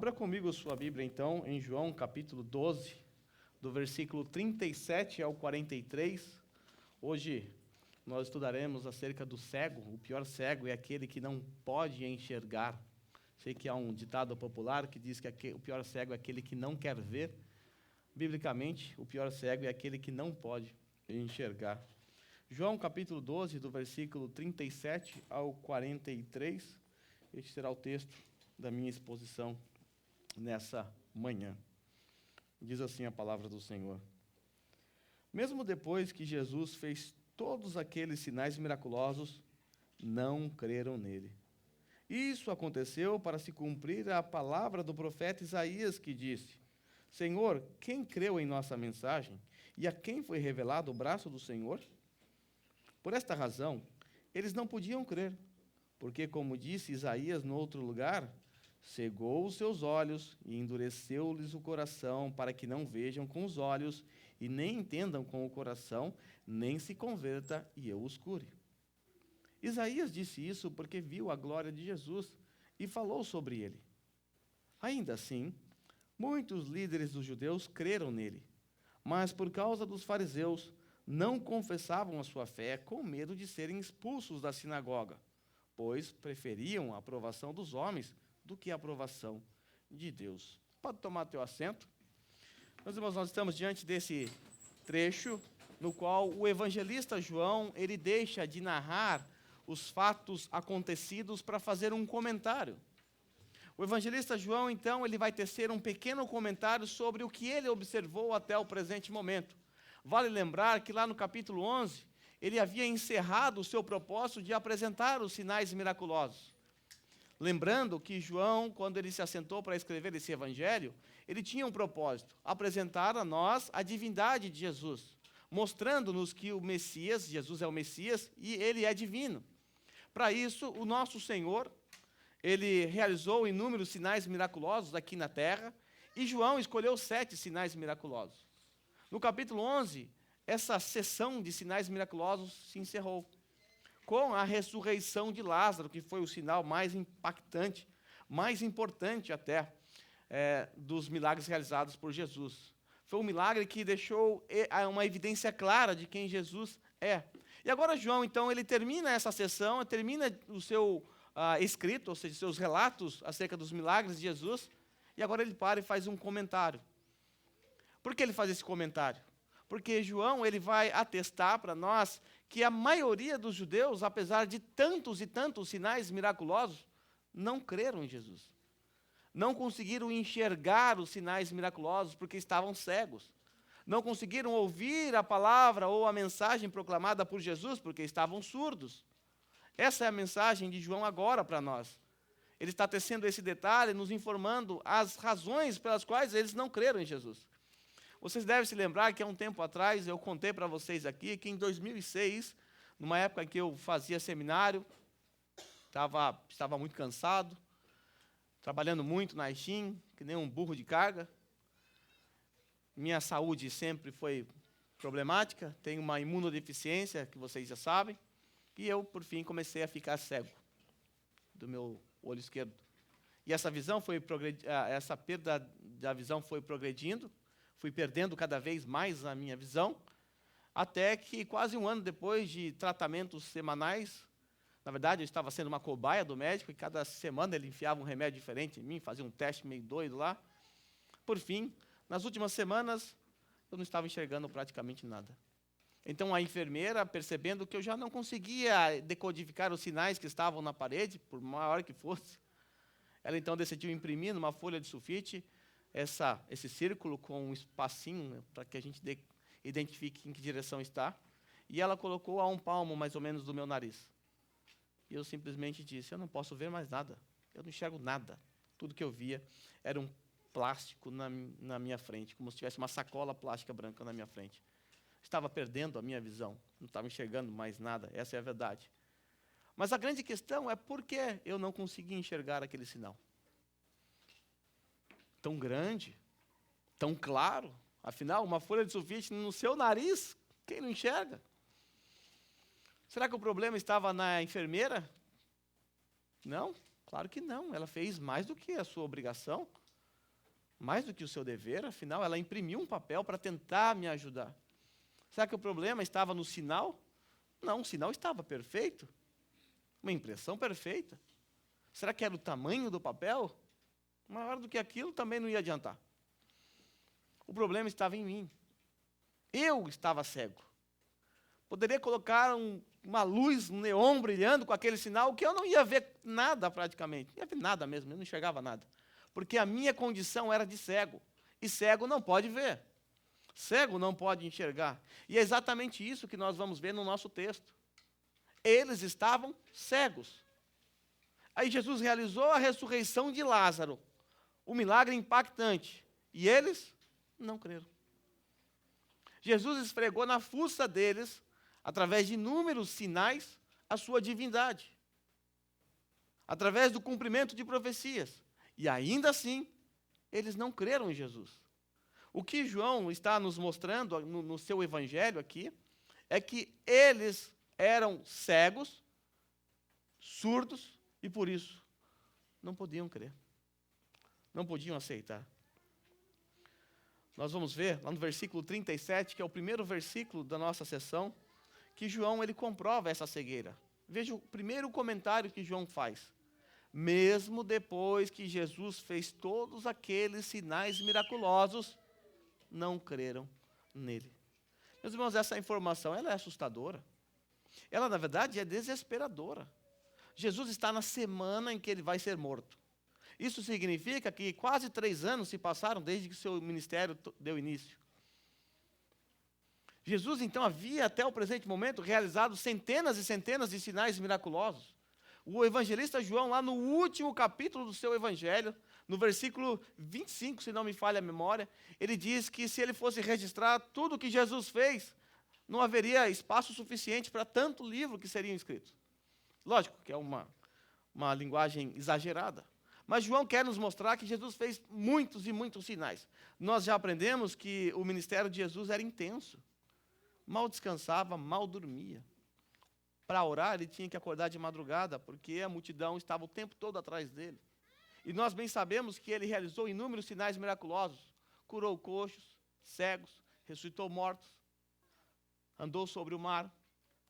Abra comigo a sua Bíblia, então, em João, capítulo 12, do versículo 37 ao 43. Hoje nós estudaremos acerca do cego. O pior cego é aquele que não pode enxergar. Sei que há um ditado popular que diz que o pior cego é aquele que não quer ver. Biblicamente, o pior cego é aquele que não pode enxergar. João, capítulo 12, do versículo 37 ao 43. Este será o texto da minha exposição nessa manhã. Diz assim a palavra do Senhor. Mesmo depois que Jesus fez todos aqueles sinais miraculosos, não creram nele. Isso aconteceu para se cumprir a palavra do profeta Isaías, que disse: Senhor, quem creu em nossa mensagem? E a quem foi revelado o braço do Senhor? Por esta razão, eles não podiam crer, porque, como disse Isaías no outro lugar, cegou os seus olhos e endureceu-lhes o coração, para que não vejam com os olhos e nem entendam com o coração, nem se converta e eu os cure. Isaías disse isso porque viu a glória de Jesus e falou sobre ele. Ainda assim, muitos líderes dos judeus creram nele, mas por causa dos fariseus, não confessavam a sua fé com medo de serem expulsos da sinagoga, pois preferiam a aprovação dos homens do que a aprovação de Deus. Pode tomar teu assento. Meus irmãos, nós estamos diante desse trecho no qual o evangelista João, ele deixa de narrar os fatos acontecidos para fazer um comentário. O evangelista João, então, ele vai tecer um pequeno comentário sobre o que ele observou até o presente momento. Vale lembrar que lá no capítulo 11, ele havia encerrado o seu propósito de apresentar os sinais miraculosos. Lembrando que João, quando ele se assentou para escrever esse evangelho, ele tinha um propósito: apresentar a nós a divindade de Jesus, mostrando-nos que o Messias, Jesus é o Messias, e ele é divino. Para isso, o nosso Senhor, ele realizou inúmeros sinais miraculosos aqui na terra, e João escolheu 7 sinais miraculosos. No capítulo 11, essa sessão de sinais miraculosos se encerrou com a ressurreição de Lázaro, que foi o sinal mais impactante, mais importante até, dos milagres realizados por Jesus. Foi um milagre que deixou uma evidência clara de quem Jesus é. E agora João, então, ele termina essa sessão, termina o seu escrito, ou seja, seus relatos acerca dos milagres de Jesus, e agora ele para e faz um comentário. Por que ele faz esse comentário? Porque João, ele vai atestar para nós que a maioria dos judeus, apesar de tantos e tantos sinais miraculosos, não creram em Jesus. Não conseguiram enxergar os sinais miraculosos porque estavam cegos. Não conseguiram ouvir a palavra ou a mensagem proclamada por Jesus porque estavam surdos. Essa é a mensagem de João agora para nós. Ele está tecendo esse detalhe, nos informando as razões pelas quais eles não creram em Jesus. Vocês devem se lembrar que há um tempo atrás eu contei para vocês aqui que em 2006, numa época em que eu fazia seminário, estava muito cansado, trabalhando muito na Ixim, que nem um burro de carga. Minha saúde sempre foi problemática, tenho uma imunodeficiência, que vocês já sabem, e eu, por fim, comecei a ficar cego do meu olho esquerdo. E essa perda da visão foi progredindo, fui perdendo cada vez mais a minha visão, até que quase um ano depois de tratamentos semanais, na verdade eu estava sendo uma cobaia do médico, e cada semana ele enfiava um remédio diferente em mim, fazia um teste meio doido lá. Por fim, nas últimas semanas, eu não estava enxergando praticamente nada. Então a enfermeira, percebendo que eu já não conseguia decodificar os sinais que estavam na parede, por maior que fosse, ela então decidiu imprimir numa folha de sulfite esse círculo com um espacinho para que a gente identifique em que direção está. E ela colocou a 1 palmo, mais ou menos, do meu nariz. E eu simplesmente disse: eu não posso ver mais nada. Eu não enxergo nada. Tudo que eu via era um plástico na minha frente, como se tivesse uma sacola plástica branca na minha frente. Estava perdendo a minha visão. Não estava enxergando mais nada. Essa é a verdade. Mas a grande questão é por que eu não conseguia enxergar aquele sinal. Tão grande, tão claro. Afinal, uma folha de sulfite no seu nariz, quem não enxerga? Será que o problema estava na enfermeira? Não, claro que não. Ela fez mais do que a sua obrigação. Mais do que o seu dever, afinal, ela imprimiu um papel para tentar me ajudar. Será que o problema estava no sinal? Não, o sinal estava perfeito. Uma impressão perfeita. Será que era o tamanho do papel? Maior do que aquilo também não ia adiantar. O problema estava em mim. Eu estava cego. Poderia colocar uma luz, um neon brilhando com aquele sinal, que eu não ia ver nada praticamente. Não ia ver nada mesmo, eu não enxergava nada. Porque a minha condição era de cego. E cego não pode ver. Cego não pode enxergar. E é exatamente isso que nós vamos ver no nosso texto. Eles estavam cegos. Aí Jesus realizou a ressurreição de Lázaro. Um milagre impactante. E eles não creram. Jesus esfregou na fuça deles, através de inúmeros sinais, a sua divindade. Através do cumprimento de profecias. E ainda assim, eles não creram em Jesus. O que João está nos mostrando no seu evangelho aqui, é que eles eram cegos, surdos, e por isso não podiam crer. Não podiam aceitar. Nós vamos ver lá no versículo 37, que é o primeiro versículo da nossa sessão, que João ele comprova essa cegueira. Veja o primeiro comentário que João faz. Mesmo depois que Jesus fez todos aqueles sinais miraculosos, não creram nele. Meus irmãos, essa informação ela é assustadora. Ela, na verdade, é desesperadora. Jesus está na semana em que ele vai ser morto. Isso significa que quase 3 anos se passaram desde que seu ministério deu início. Jesus, então, havia até o presente momento realizado centenas e centenas de sinais miraculosos. O evangelista João, lá no último capítulo do seu evangelho, no versículo 25, se não me falha a memória, ele diz que se ele fosse registrar tudo o que Jesus fez, não haveria espaço suficiente para tanto livro que seriam escritos. Lógico que é uma linguagem exagerada. Mas João quer nos mostrar que Jesus fez muitos e muitos sinais. Nós já aprendemos que o ministério de Jesus era intenso. Mal descansava, mal dormia. Para orar, ele tinha que acordar de madrugada, porque a multidão estava o tempo todo atrás dele. E nós bem sabemos que ele realizou inúmeros sinais miraculosos. Curou coxos, cegos, ressuscitou mortos, andou sobre o mar,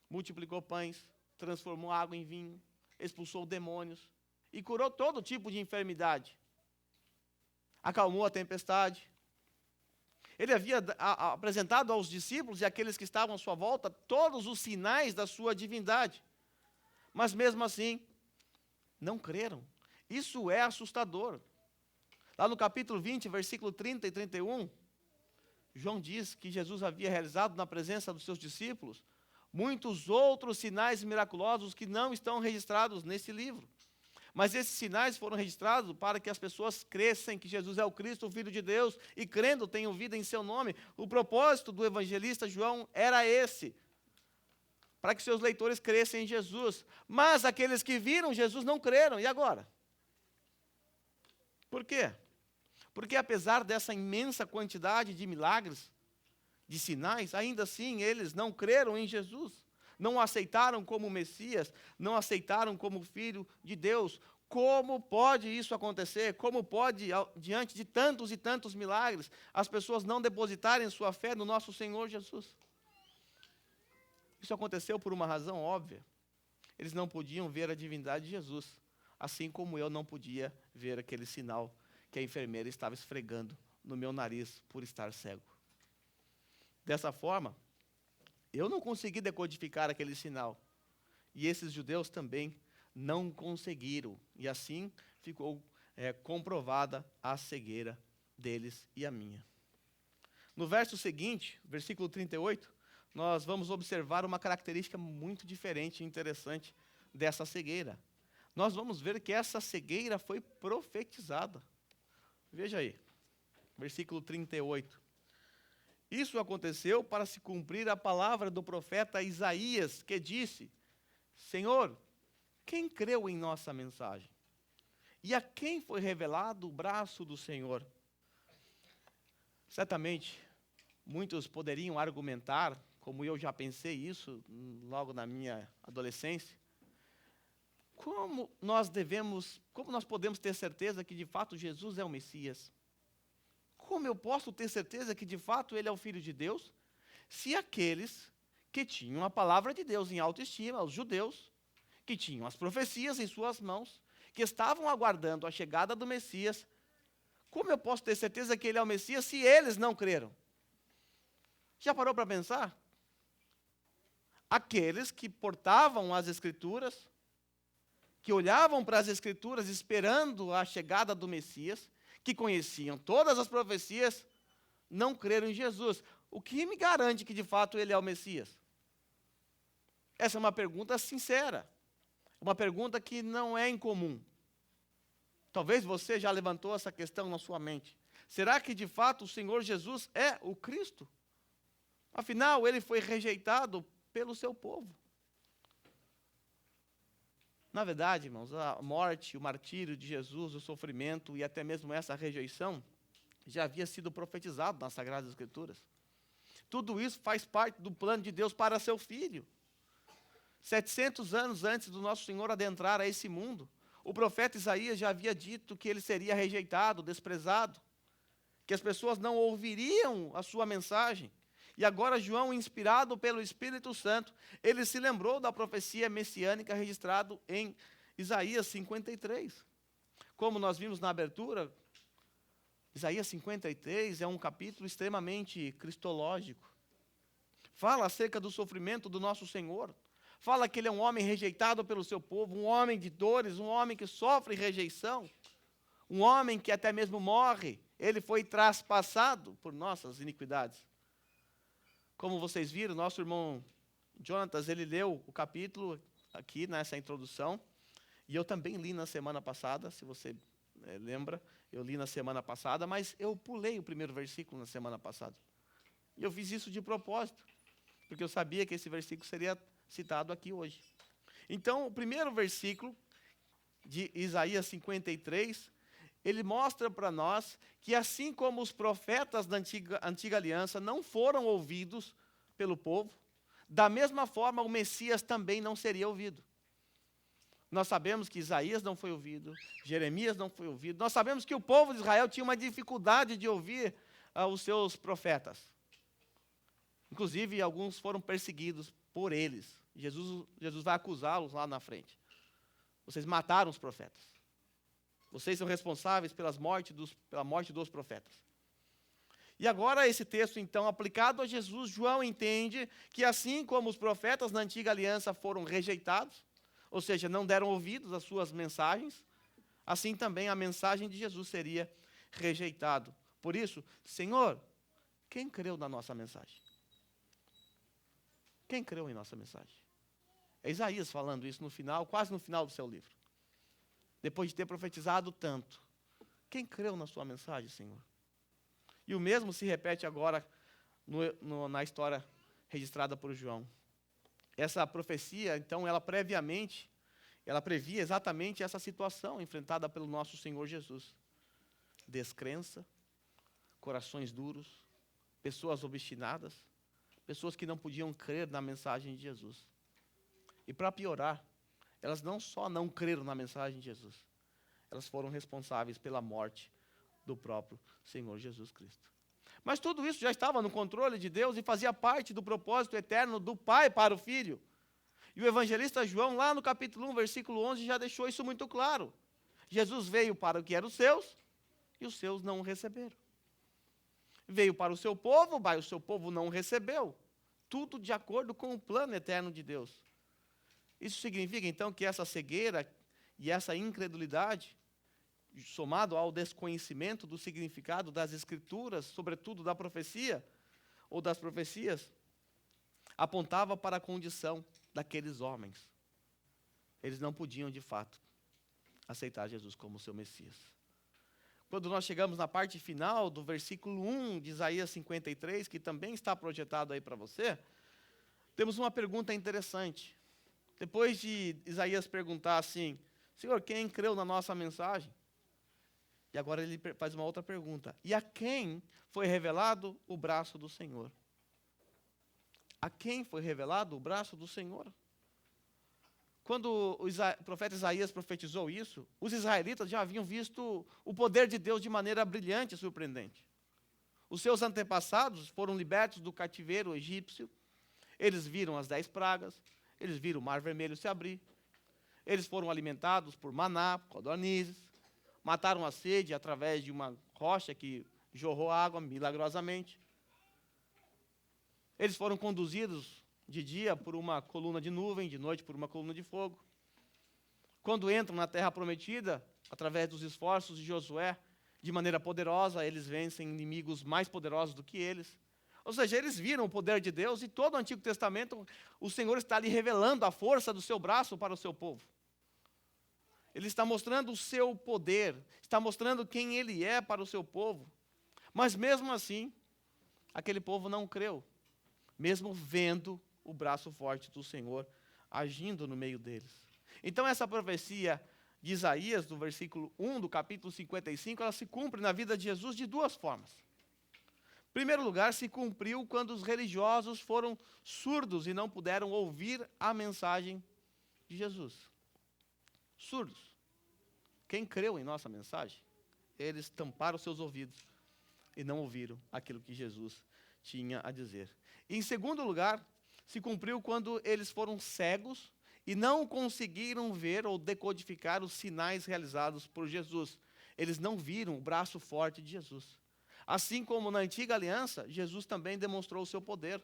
multiplicou pães, transformou água em vinho, expulsou demônios e curou todo tipo de enfermidade. Acalmou a tempestade. Ele havia apresentado aos discípulos e àqueles que estavam à sua volta todos os sinais da sua divindade. Mas mesmo assim, não creram. Isso é assustador. Lá no capítulo 20, versículo 30 e 31, João diz que Jesus havia realizado na presença dos seus discípulos muitos outros sinais miraculosos que não estão registrados nesse livro. Mas esses sinais foram registrados para que as pessoas cresçam que Jesus é o Cristo, o Filho de Deus, e crendo tenham vida em seu nome. O propósito do evangelista João era esse, para que seus leitores cresçam em Jesus. Mas aqueles que viram Jesus não creram. E agora? Por quê? Porque apesar dessa imensa quantidade de milagres, de sinais, ainda assim eles não creram em Jesus. Não o aceitaram como Messias, não aceitaram como Filho de Deus. Como pode isso acontecer? Como pode, diante de tantos e tantos milagres, as pessoas não depositarem sua fé no nosso Senhor Jesus? Isso aconteceu por uma razão óbvia. Eles não podiam ver a divindade de Jesus, assim como eu não podia ver aquele sinal que a enfermeira estava esfregando no meu nariz por estar cego. Dessa forma, eu não consegui decodificar aquele sinal. E esses judeus também não conseguiram. E assim ficou comprovada a cegueira deles e a minha. No verso seguinte, versículo 38, nós vamos observar uma característica muito diferente e interessante dessa cegueira. Nós vamos ver que essa cegueira foi profetizada. Veja aí, versículo 38. Isso aconteceu para se cumprir a palavra do profeta Isaías, que disse: Senhor, quem creu em nossa mensagem? E a quem foi revelado o braço do Senhor? Certamente, muitos poderiam argumentar, como eu já pensei isso logo na minha adolescência, como nós podemos ter certeza que de fato Jesus é o Messias? como eu posso ter certeza que de fato ele é o Filho de Deus, se aqueles que tinham a palavra de Deus em autoestima, os judeus, que tinham as profecias em suas mãos, que estavam aguardando a chegada do Messias, como eu posso ter certeza que ele é o Messias se eles não creram? Já parou para pensar? Aqueles que portavam as Escrituras, que olhavam para as Escrituras esperando a chegada do Messias, que conheciam todas as profecias, não creram em Jesus. O que me garante que de fato ele é o Messias? Essa é uma pergunta sincera, uma pergunta que não é incomum. Talvez você já levantou essa questão na sua mente. Será que de fato o Senhor Jesus é o Cristo? Afinal, ele foi rejeitado pelo seu povo. Na verdade, irmãos, a morte, o martírio de Jesus, o sofrimento e até mesmo essa rejeição já havia sido profetizado nas Sagradas Escrituras. Tudo isso faz parte do plano de Deus para seu Filho. 700 anos antes do nosso Senhor adentrar a esse mundo, o profeta Isaías já havia dito que ele seria rejeitado, desprezado, que as pessoas não ouviriam a sua mensagem. E agora João, inspirado pelo Espírito Santo, ele se lembrou da profecia messiânica registrada em Isaías 53. Como nós vimos na abertura, Isaías 53 é um capítulo extremamente cristológico. Fala acerca do sofrimento do nosso Senhor. Fala que ele é um homem rejeitado pelo seu povo, um homem de dores, um homem que sofre rejeição, um homem que até mesmo morre. Ele foi traspassado por nossas iniquidades. Como vocês viram, nosso irmão Jonatas, ele leu o capítulo aqui nessa introdução, e eu também li na semana passada, se você lembra, eu li na semana passada, mas eu pulei o primeiro versículo na semana passada. E eu fiz isso de propósito, porque eu sabia que esse versículo seria citado aqui hoje. Então, o primeiro versículo de Isaías 53, ele mostra para nós que assim como os profetas da antiga aliança não foram ouvidos pelo povo, da mesma forma o Messias também não seria ouvido. Nós sabemos que Isaías não foi ouvido, Jeremias não foi ouvido, nós sabemos que o povo de Israel tinha uma dificuldade de ouvir os seus profetas. Inclusive, alguns foram perseguidos por eles. Jesus vai acusá-los lá na frente. Vocês mataram os profetas. Vocês são responsáveis pela morte dos profetas. E agora esse texto, então, aplicado a Jesus, João entende que assim como os profetas na antiga aliança foram rejeitados, ou seja, não deram ouvidos às suas mensagens, assim também a mensagem de Jesus seria rejeitada. Por isso, Senhor, quem creu na nossa mensagem? Quem creu em nossa mensagem? É Isaías falando isso no final, quase no final do seu livro. Depois de ter profetizado tanto. Quem creu na sua mensagem, Senhor? E o mesmo se repete agora na história registrada por João. Essa profecia, então, ela previa exatamente essa situação enfrentada pelo nosso Senhor Jesus. Descrença, corações duros, pessoas obstinadas, pessoas que não podiam crer na mensagem de Jesus. E para piorar, elas não só não creram na mensagem de Jesus, elas foram responsáveis pela morte do próprio Senhor Jesus Cristo. Mas tudo isso já estava no controle de Deus e fazia parte do propósito eterno do Pai para o Filho. E o evangelista João, lá no capítulo 1, versículo 11, já deixou isso muito claro. Jesus veio para o que eram os seus, e os seus não o receberam. Veio para o seu povo, mas o seu povo não o recebeu. Tudo de acordo com o plano eterno de Deus. Isso significa, então, que essa cegueira e essa incredulidade, somado ao desconhecimento do significado das Escrituras, sobretudo da profecia, ou das profecias, apontava para a condição daqueles homens. Eles não podiam, de fato, aceitar Jesus como seu Messias. Quando nós chegamos na parte final do versículo 1 de Isaías 53, que também está projetado aí para você, temos uma pergunta interessante. Depois de Isaías perguntar assim, Senhor, quem creu na nossa mensagem? E agora ele faz uma outra pergunta. E a quem foi revelado o braço do Senhor? A quem foi revelado o braço do Senhor? Quando o profeta Isaías profetizou isso, os israelitas já haviam visto o poder de Deus de maneira brilhante e surpreendente. Os seus antepassados foram libertos do cativeiro egípcio. Eles viram as 10 pragas, eles viram o Mar Vermelho se abrir, eles foram alimentados por maná, codornizes, mataram a sede através de uma rocha que jorrou água milagrosamente. Eles foram conduzidos de dia por uma coluna de nuvem, de noite por uma coluna de fogo. Quando entram na terra prometida, através dos esforços de Josué, de maneira poderosa, eles vencem inimigos mais poderosos do que eles. Ou seja, eles viram o poder de Deus e todo o Antigo Testamento, o Senhor está ali revelando a força do seu braço para o seu povo. Ele está mostrando o seu poder, está mostrando quem Ele é para o seu povo. Mas mesmo assim, aquele povo não creu, mesmo vendo o braço forte do Senhor agindo no meio deles. Então essa profecia de Isaías, do versículo 1 do capítulo 55, ela se cumpre na vida de Jesus de duas formas. Em primeiro lugar, se cumpriu quando os religiosos foram surdos e não puderam ouvir a mensagem de Jesus. Surdos. Quem creu em nossa mensagem, eles tamparam seus ouvidos e não ouviram aquilo que Jesus tinha a dizer. E, em segundo lugar, se cumpriu quando eles foram cegos e não conseguiram ver ou decodificar os sinais realizados por Jesus. Eles não viram o braço forte de Jesus. Assim como na antiga aliança, Jesus também demonstrou o seu poder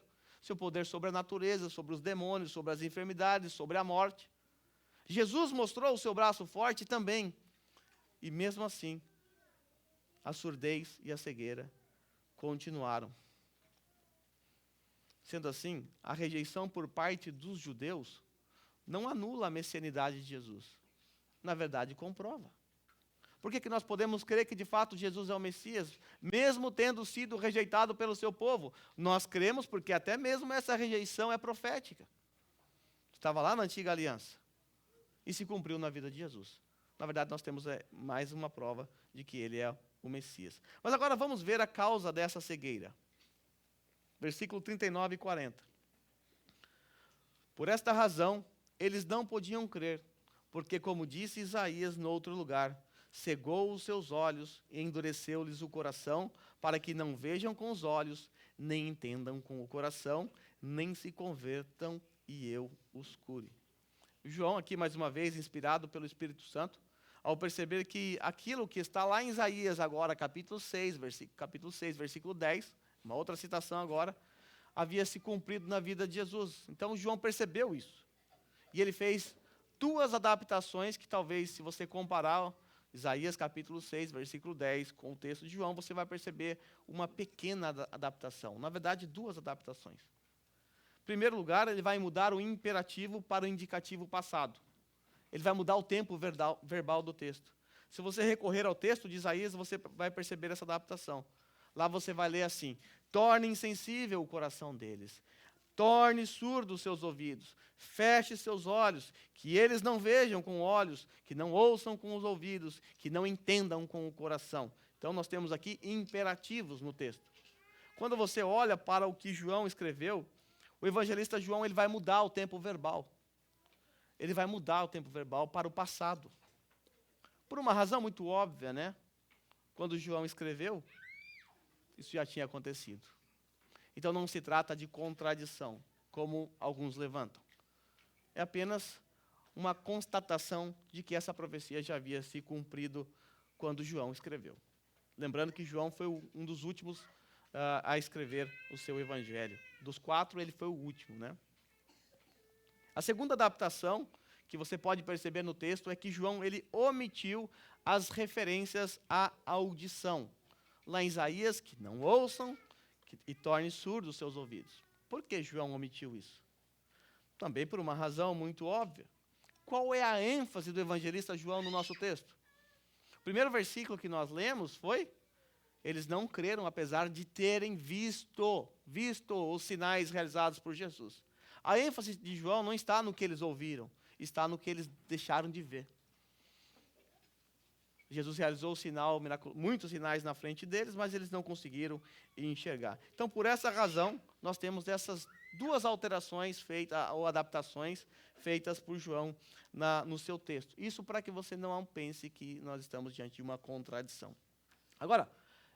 sobre a natureza, sobre os demônios, sobre as enfermidades, sobre a morte. Jesus mostrou o seu braço forte também. E mesmo assim, a surdez e a cegueira continuaram. Sendo assim, a rejeição por parte dos judeus não anula a messianidade de Jesus. Na verdade, comprova. Por que nós podemos crer que de fato Jesus é o Messias, mesmo tendo sido rejeitado pelo seu povo? Nós cremos porque até mesmo essa rejeição é profética. Estava lá na antiga aliança e se cumpriu na vida de Jesus. Na verdade, nós temos mais uma prova de que ele é o Messias. Mas agora vamos ver a causa dessa cegueira. Versículo 39 e 40. Por esta razão, eles não podiam crer, porque, como disse Isaías no outro lugar, cegou os seus olhos e endureceu-lhes o coração, para que não vejam com os olhos, nem entendam com o coração, nem se convertam e eu os cure. João, aqui mais uma vez, inspirado pelo Espírito Santo, ao perceber que aquilo que está lá em Isaías agora, capítulo 6, versículo 10, uma outra citação agora, havia se cumprido na vida de Jesus. Então João percebeu isso. E ele fez duas adaptações que talvez, se você comparar Isaías capítulo 6, versículo 10, com o texto de João, você vai perceber uma pequena adaptação. Na verdade, duas adaptações. Em primeiro lugar, ele vai mudar o imperativo para o indicativo passado. Ele vai mudar o tempo verbal do texto. Se você recorrer ao texto de Isaías, você vai perceber essa adaptação. Lá você vai ler assim: torne insensível o coração deles, torne surdos os seus ouvidos, feche seus olhos, que eles não vejam com olhos, que não ouçam com os ouvidos, que não entendam com o coração. Então nós temos aqui imperativos no texto. Quando você olha para o que João escreveu, o evangelista João ele vai mudar o tempo verbal. Ele vai mudar o tempo verbal para o passado. Por uma razão muito óbvia, né? Quando João escreveu, isso já tinha acontecido. Então não se trata de contradição, como alguns levantam. É apenas uma constatação de que essa profecia já havia se cumprido quando João escreveu. Lembrando que João foi um dos últimos a escrever o seu evangelho. Dos 4, ele foi o último, né? A segunda adaptação que você pode perceber no texto é que João ele omitiu as referências à audição. Lá em Isaías, que não ouçam e torne surdos os seus ouvidos. Por que João omitiu isso? Também por uma razão muito óbvia. Qual é a ênfase do evangelista João no nosso texto? O primeiro versículo que nós lemos foi: eles não creram apesar de terem visto os sinais realizados por Jesus. A ênfase de João não está no que eles ouviram, está no que eles deixaram de ver. Jesus realizou muitos sinais na frente deles, mas eles não conseguiram enxergar. Então, por essa razão, nós temos essas duas alterações feitas, ou adaptações feitas por João no seu texto. Isso para que você não pense que nós estamos diante de uma contradição. Agora,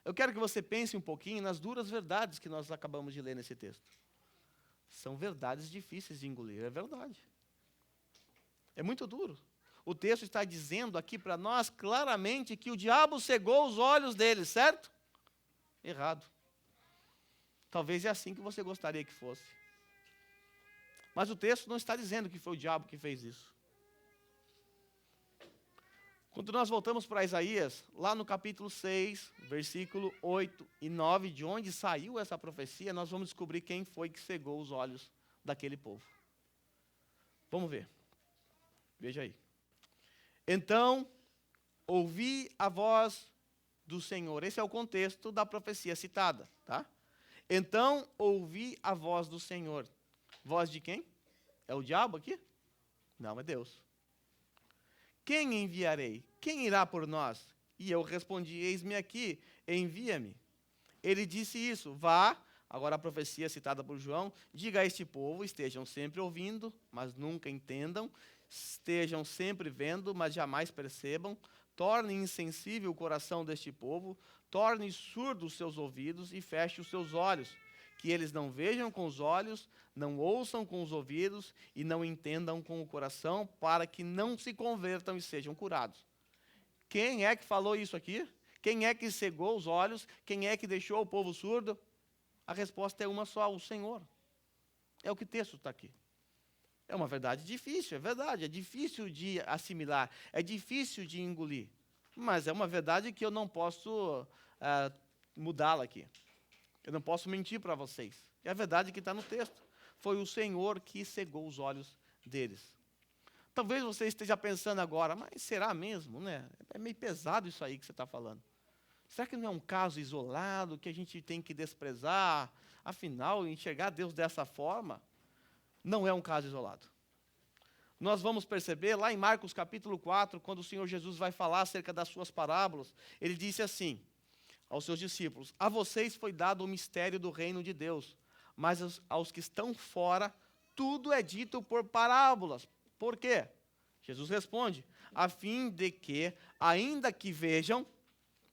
Eu quero que você pense um pouquinho nas duras verdades que nós acabamos de ler nesse texto. São verdades difíceis de engolir, é verdade. É muito duro. O texto está dizendo aqui para nós claramente que o diabo cegou os olhos deles, certo? Errado. Talvez é assim que você gostaria que fosse. Mas o texto não está dizendo que foi o diabo que fez isso. Quando nós voltamos para Isaías, lá no capítulo 6, versículo 8 e 9, de onde saiu essa profecia, nós vamos descobrir quem foi que cegou os olhos daquele povo. Vamos ver. Veja aí. Então, ouvi a voz do Senhor. Esse é o contexto da profecia citada, tá? Então, ouvi a voz do Senhor. Voz de quem? É o diabo aqui? Não, é Deus. Quem enviarei? Quem irá por nós? E eu respondi, eis-me aqui, envia-me. Ele disse isso, vá, agora a profecia citada por João, diga a este povo, estejam sempre ouvindo, mas nunca entendam, estejam sempre vendo, mas jamais percebam, torne insensível o coração deste povo, torne surdos os seus ouvidos e feche os seus olhos, que eles não vejam com os olhos, não ouçam com os ouvidos e não entendam com o coração, para que não se convertam e sejam curados. Quem é que falou isso aqui? Quem é que cegou os olhos? Quem é que deixou o povo surdo? A resposta é uma só, o Senhor. É o que o texto está aqui. É uma verdade difícil, é verdade, é difícil de assimilar, é difícil de engolir, mas é uma verdade que eu não posso mudá-la aqui. Eu não posso mentir para vocês. É a verdade que está no texto. Foi o Senhor que cegou os olhos deles. Talvez você esteja pensando agora, mas será mesmo, né? É meio pesado isso aí que você está falando. Será que não é um caso isolado que a gente tem que desprezar? Afinal, enxergar Deus dessa forma não é um caso isolado. Nós vamos perceber lá em Marcos capítulo 4, quando o Senhor Jesus vai falar acerca das suas parábolas, ele disse assim aos seus discípulos, a vocês foi dado o mistério do reino de Deus, mas aos que estão fora, tudo é dito por parábolas. Por quê? Jesus responde, a fim de que, ainda que vejam,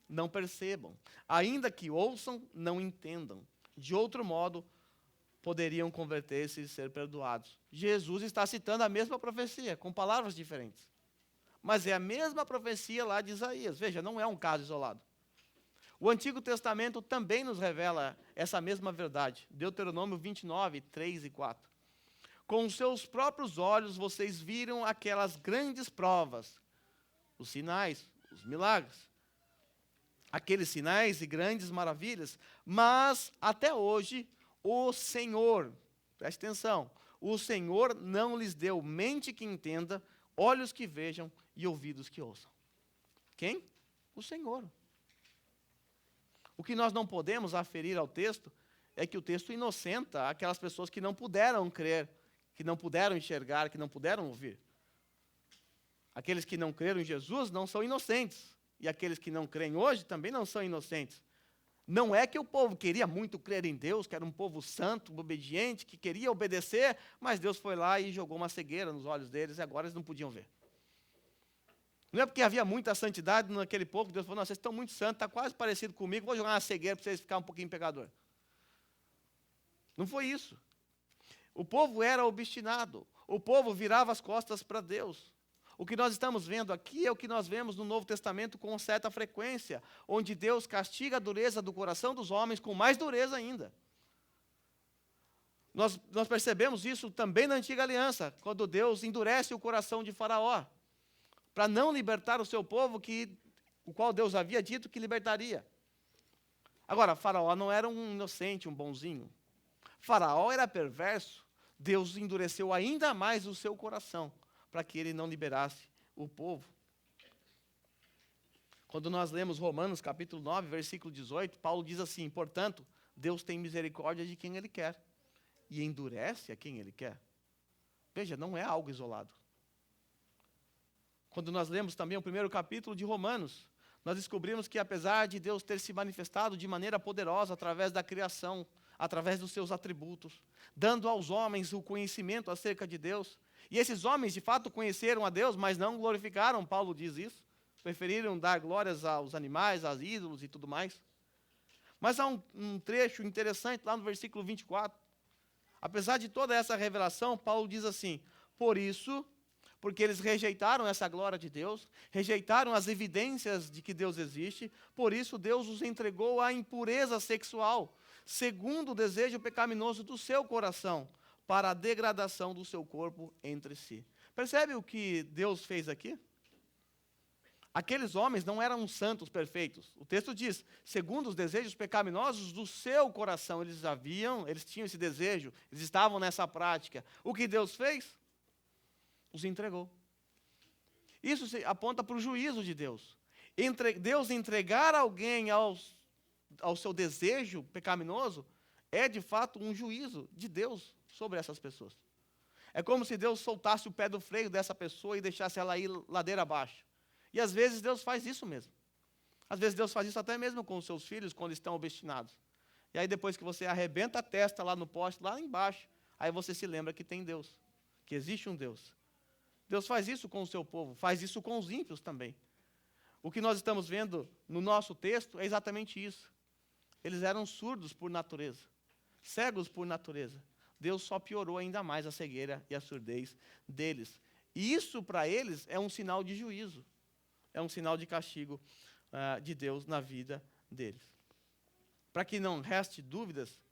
não percebam, ainda que ouçam, não entendam. De outro modo, poderiam converter-se e ser perdoados. Jesus está citando a mesma profecia, com palavras diferentes. Mas é a mesma profecia lá de Isaías. Veja, não é um caso isolado. O Antigo Testamento também nos revela essa mesma verdade. Deuteronômio 29, 3 e 4. Com os seus próprios olhos vocês viram aquelas grandes provas, os sinais, os milagres. Aqueles sinais e grandes maravilhas, mas até hoje o Senhor, preste atenção, o Senhor não lhes deu mente que entenda, olhos que vejam e ouvidos que ouçam. Quem? O Senhor. O que nós não podemos aferir ao texto é que o texto inocenta aquelas pessoas que não puderam crer, que não puderam enxergar, que não puderam ouvir. Aqueles que não creram em Jesus não são inocentes. E aqueles que não creem hoje também não são inocentes. Não é que o povo queria muito crer em Deus, que era um povo santo, obediente, que queria obedecer, mas Deus foi lá e jogou uma cegueira nos olhos deles e agora eles não podiam ver. Não é porque havia muita santidade naquele povo que Deus falou, não, vocês estão muito santos, está quase parecido comigo, vou jogar uma cegueira para vocês ficarem um pouquinho pecador. Não foi isso. O povo era obstinado, o povo virava as costas para Deus. O que nós estamos vendo aqui é o que nós vemos no Novo Testamento com certa frequência, onde Deus castiga a dureza do coração dos homens com mais dureza ainda. Nós percebemos isso também na Antiga Aliança, quando Deus endurece o coração de Faraó, para não libertar o seu povo, o qual Deus havia dito que libertaria. Agora, Faraó não era um inocente, um bonzinho. Faraó era perverso. Deus endureceu ainda mais o seu coração, para que ele não liberasse o povo. Quando nós lemos Romanos capítulo 9, versículo 18, Paulo diz assim, portanto, Deus tem misericórdia de quem Ele quer, e endurece a quem Ele quer. Veja, não é algo isolado. Quando nós lemos também o primeiro capítulo de Romanos, nós descobrimos que apesar de Deus ter se manifestado de maneira poderosa através da criação, através dos seus atributos, dando aos homens o conhecimento acerca de Deus, e esses homens de fato conheceram a Deus, mas não glorificaram, Paulo diz isso, preferiram dar glórias aos animais, aos ídolos e tudo mais. Mas há um trecho interessante lá no versículo 24. Apesar de toda essa revelação, Paulo diz assim: por isso, porque eles rejeitaram essa glória de Deus, rejeitaram as evidências de que Deus existe, por isso Deus os entregou à impureza sexual, segundo o desejo pecaminoso do seu coração, para a degradação do seu corpo entre si. Percebe o que Deus fez aqui? Aqueles homens não eram santos perfeitos. O texto diz, segundo os desejos pecaminosos do seu coração, eles tinham esse desejo, eles estavam nessa prática. O que Deus fez? Os entregou. Isso aponta para o juízo de Deus. Deus entregar alguém ao seu desejo pecaminoso é, de fato, um juízo de Deus sobre essas pessoas. É como se Deus soltasse o pé do freio dessa pessoa e deixasse ela ir ladeira abaixo. E às vezes Deus faz isso mesmo. Às vezes Deus faz isso até mesmo com os seus filhos, quando estão obstinados. E aí depois que você arrebenta a testa lá no poste, lá embaixo, aí você se lembra que tem Deus, que existe um Deus. Deus faz isso com o seu povo, faz isso com os ímpios também. O que nós estamos vendo no nosso texto é exatamente isso. Eles eram surdos por natureza, cegos por natureza. Deus só piorou ainda mais a cegueira e a surdez deles. E isso para eles é um sinal de juízo. É um sinal de castigo de Deus na vida deles. Para que não reste dúvidas,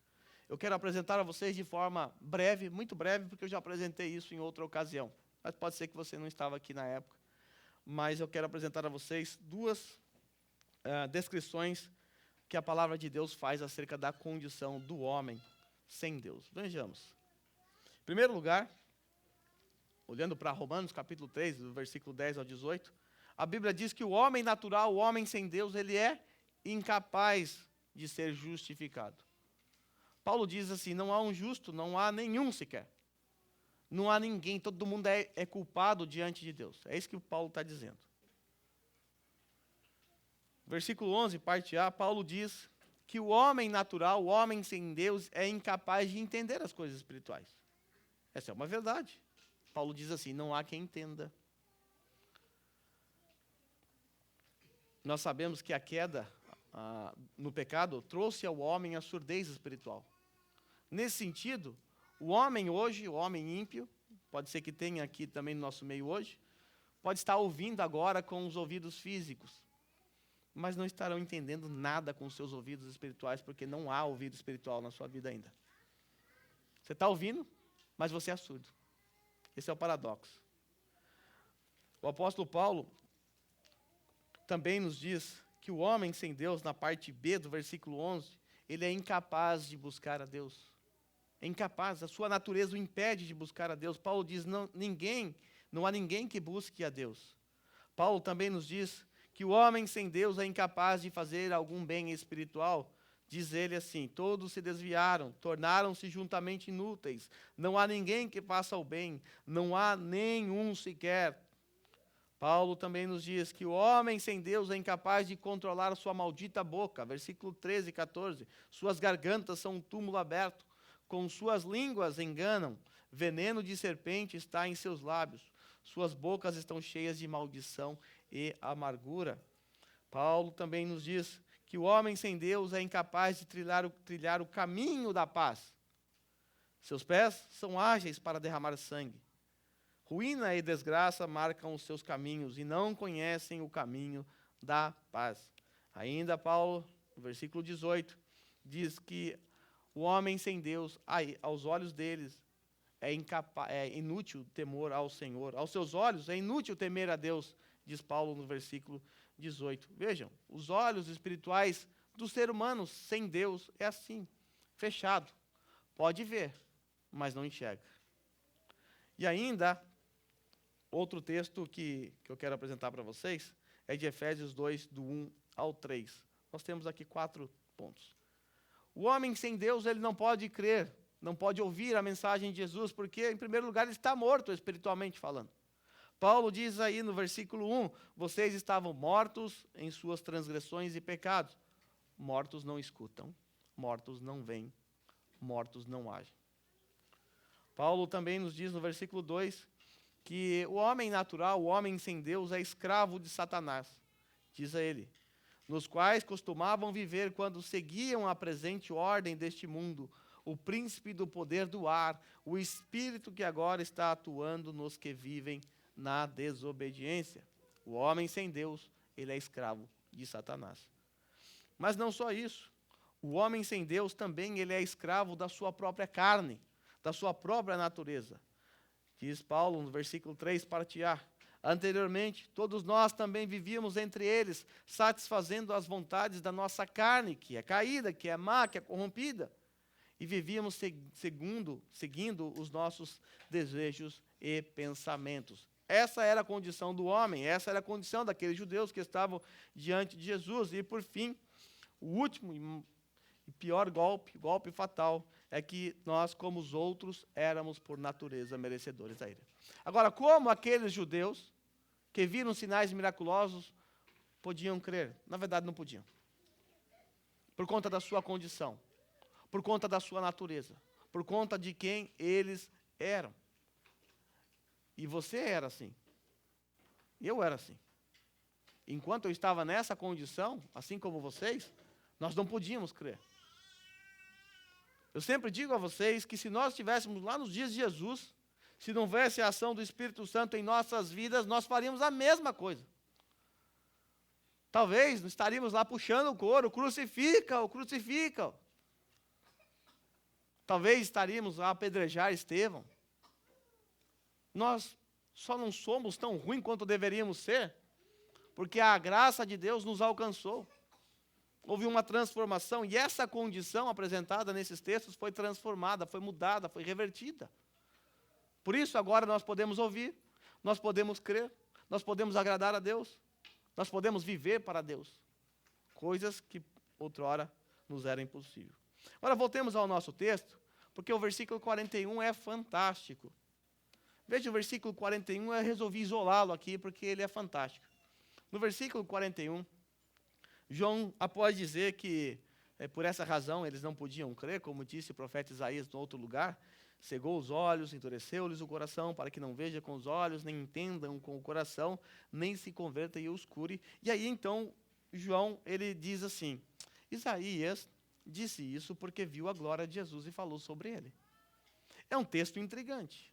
eu quero apresentar a vocês de forma breve, muito breve, porque eu já apresentei isso em outra ocasião. Mas pode ser que você não estava aqui na época. Mas eu quero apresentar a vocês duas descrições que a palavra de Deus faz acerca da condição do homem sem Deus. Vejamos. Em primeiro lugar, olhando para Romanos capítulo 3, do versículo 10 ao 18, a Bíblia diz que o homem natural, o homem sem Deus, ele é incapaz de ser justificado. Paulo diz assim, não há um justo, não há nenhum sequer. Não há ninguém, todo mundo é culpado diante de Deus. É isso que o Paulo está dizendo. Versículo 11, parte A, Paulo diz que o homem natural, o homem sem Deus, é incapaz de entender as coisas espirituais. Essa é uma verdade. Paulo diz assim, não há quem entenda. Nós sabemos que a queda no pecado trouxe ao homem a surdez espiritual. Nesse sentido, o homem hoje, o homem ímpio, pode ser que tenha aqui também no nosso meio hoje, pode estar ouvindo agora com os ouvidos físicos, mas não estarão entendendo nada com os seus ouvidos espirituais, porque não há ouvido espiritual na sua vida ainda. Você está ouvindo, mas você é surdo. Esse é o paradoxo. O apóstolo Paulo também nos diz que o homem sem Deus, na parte B do versículo 11, ele é incapaz de buscar a Deus. É incapaz, a sua natureza o impede de buscar a Deus. Paulo diz, não há ninguém que busque a Deus. Paulo também nos diz que o homem sem Deus é incapaz de fazer algum bem espiritual. Diz ele assim, todos se desviaram, tornaram-se juntamente inúteis. Não há ninguém que faça o bem, não há nenhum sequer. Paulo também nos diz que o homem sem Deus é incapaz de controlar a sua maldita boca. Versículo 13 e 14. Suas gargantas são um túmulo aberto, com suas línguas enganam, veneno de serpente está em seus lábios. Suas bocas estão cheias de maldição e amargura. Paulo também nos diz que o homem sem Deus é incapaz de trilhar o caminho da paz. Seus pés são ágeis para derramar sangue. Ruína e desgraça marcam os seus caminhos e não conhecem o caminho da paz. Ainda Paulo, no versículo 18, diz que o homem sem Deus, aos olhos deles, é inútil temor ao Senhor. Aos seus olhos é inútil temer a Deus, diz Paulo no versículo 18. Vejam, os olhos espirituais do ser humano sem Deus é assim, fechado. Pode ver, mas não enxerga. E ainda, outro texto que eu quero apresentar para vocês é de Efésios 2, do 1 ao 3. Nós temos aqui 4 pontos. O homem sem Deus, ele não pode crer, não pode ouvir a mensagem de Jesus, porque, em primeiro lugar, ele está morto espiritualmente falando. Paulo diz aí no versículo 1, vocês estavam mortos em suas transgressões e pecados. Mortos não escutam, mortos não veem, mortos não agem. Paulo também nos diz no versículo 2, que o homem natural, o homem sem Deus, é escravo de Satanás. Diz a ele, nos quais costumavam viver quando seguiam a presente ordem deste mundo, o príncipe do poder do ar, o espírito que agora está atuando nos que vivem na desobediência. O homem sem Deus, ele é escravo de Satanás. Mas não só isso. O homem sem Deus também ele é escravo da sua própria carne, da sua própria natureza. Diz Paulo no versículo 3, parte A. Anteriormente, todos nós também vivíamos entre eles, satisfazendo as vontades da nossa carne, que é caída, que é má, que é corrompida. E vivíamos seguindo os nossos desejos e pensamentos. Essa era a condição do homem, essa era a condição daqueles judeus que estavam diante de Jesus. E, por fim, o último e pior golpe fatal, é que nós, como os outros, éramos, por natureza, merecedores da ira. Agora, como aqueles judeus que viram sinais miraculosos podiam crer? Na verdade, não podiam. Por conta da sua condição, por conta da sua natureza, por conta de quem eles eram. E você era assim. Eu era assim. Enquanto eu estava nessa condição, assim como vocês, nós não podíamos crer. Eu sempre digo a vocês que se nós estivéssemos lá nos dias de Jesus, se não houvesse a ação do Espírito Santo em nossas vidas, nós faríamos a mesma coisa. Talvez estaríamos lá puxando o couro, crucifica-o, crucifica-o. Talvez estaríamos lá a apedrejar Estevão. Nós só não somos tão ruins quanto deveríamos ser, porque a graça de Deus nos alcançou. Houve uma transformação, e essa condição apresentada nesses textos foi transformada, foi mudada, foi revertida. Por isso, agora nós podemos ouvir, nós podemos crer, nós podemos agradar a Deus, nós podemos viver para Deus. Coisas que outrora nos eram impossíveis. Agora, voltemos ao nosso texto, porque o versículo 41 é fantástico. Veja o versículo 41, eu resolvi isolá-lo aqui, porque ele é fantástico. No versículo 41, João, após dizer que, por essa razão, eles não podiam crer, como disse o profeta Isaías no outro lugar, cegou os olhos, endureceu-lhes o coração, para que não veja com os olhos, nem entendam com o coração, nem se converta e os cure. E aí, então, João, ele diz assim, Isaías disse isso porque viu a glória de Jesus e falou sobre ele. É um texto intrigante.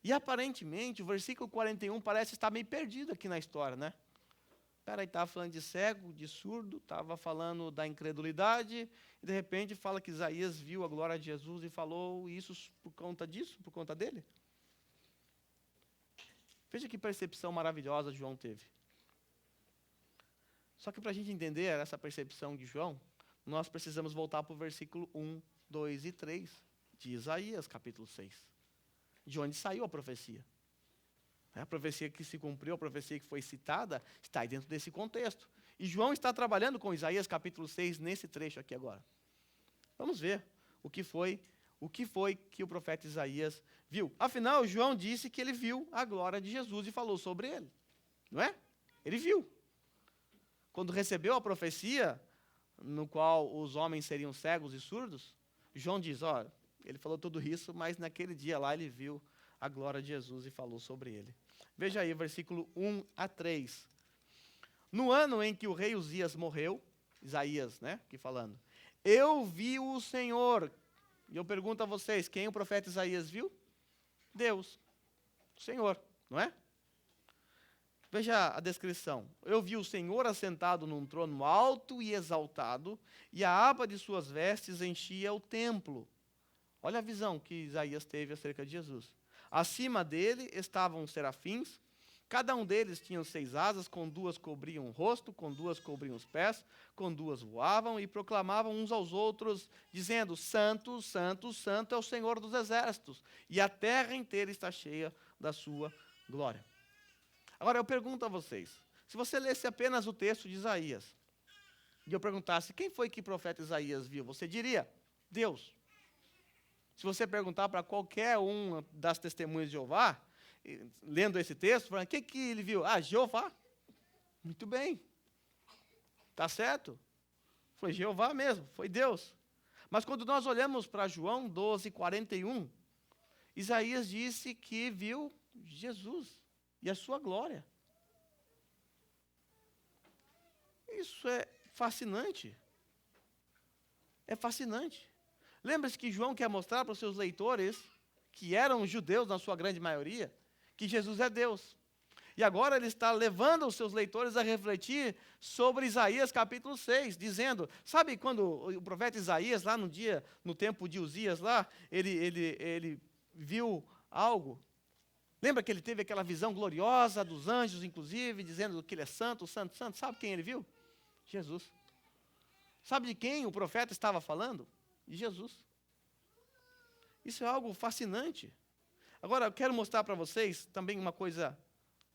E, aparentemente, o versículo 41 parece estar meio perdido aqui na história, né? Peraí, estava falando de cego, de surdo, estava falando da incredulidade, e de repente fala que Isaías viu a glória de Jesus e falou isso por conta disso, por conta dele. Veja que percepção maravilhosa João teve. Só que para a gente entender essa percepção de João, nós precisamos voltar para o versículo 1, 2 e 3 de Isaías, capítulo 6. De onde saiu a profecia. A profecia que se cumpriu, a profecia que foi citada, está aí dentro desse contexto. E João está trabalhando com Isaías capítulo 6 nesse trecho aqui agora. Vamos ver o que foi que o profeta Isaías viu. Afinal, João disse que ele viu a glória de Jesus e falou sobre ele. Não é? Ele viu. Quando recebeu a profecia, no qual os homens seriam cegos e surdos, João diz, olha, ele falou tudo isso, mas naquele dia lá ele viu a glória de Jesus e falou sobre ele. Veja aí, versículo 1 a 3. No ano em que o rei Uzias morreu, Isaías, né, aqui falando, eu vi o Senhor. E eu pergunto a vocês, quem o profeta Isaías viu? Deus, o Senhor, não é? Veja a descrição. Eu vi o Senhor assentado num trono alto e exaltado, e a aba de suas vestes enchia o templo. Olha a visão que Isaías teve acerca de Jesus. Acima dele estavam os serafins, cada um deles tinha 6 asas, com 2 cobriam o rosto, com 2 cobriam os pés, com 2 voavam e proclamavam uns aos outros, dizendo, Santo, Santo, Santo é o Senhor dos exércitos, e a terra inteira está cheia da sua glória. Agora eu pergunto a vocês, se você lesse apenas o texto de Isaías, e eu perguntasse, quem foi que o profeta Isaías viu? Você diria, Deus. Se você perguntar para qualquer um das testemunhas de Jeová, lendo esse texto, falando, o que ele viu? Ah, Jeová. Muito bem. Está certo? Foi Jeová mesmo, foi Deus. Mas quando nós olhamos para João 12, 41, Isaías disse que viu Jesus e a sua glória. Isso é fascinante. É fascinante. Lembre-se que João quer mostrar para os seus leitores, que eram judeus na sua grande maioria, que Jesus é Deus. E agora ele está levando os seus leitores a refletir sobre Isaías capítulo 6, dizendo, sabe quando o profeta Isaías, lá no tempo de Uzias, lá, ele viu algo? Lembra que ele teve aquela visão gloriosa dos anjos, inclusive, dizendo que ele é santo, santo, santo? Sabe quem ele viu? Jesus. Sabe de quem o profeta estava falando? De Jesus. Isso é algo fascinante. Agora, eu quero mostrar para vocês também uma coisa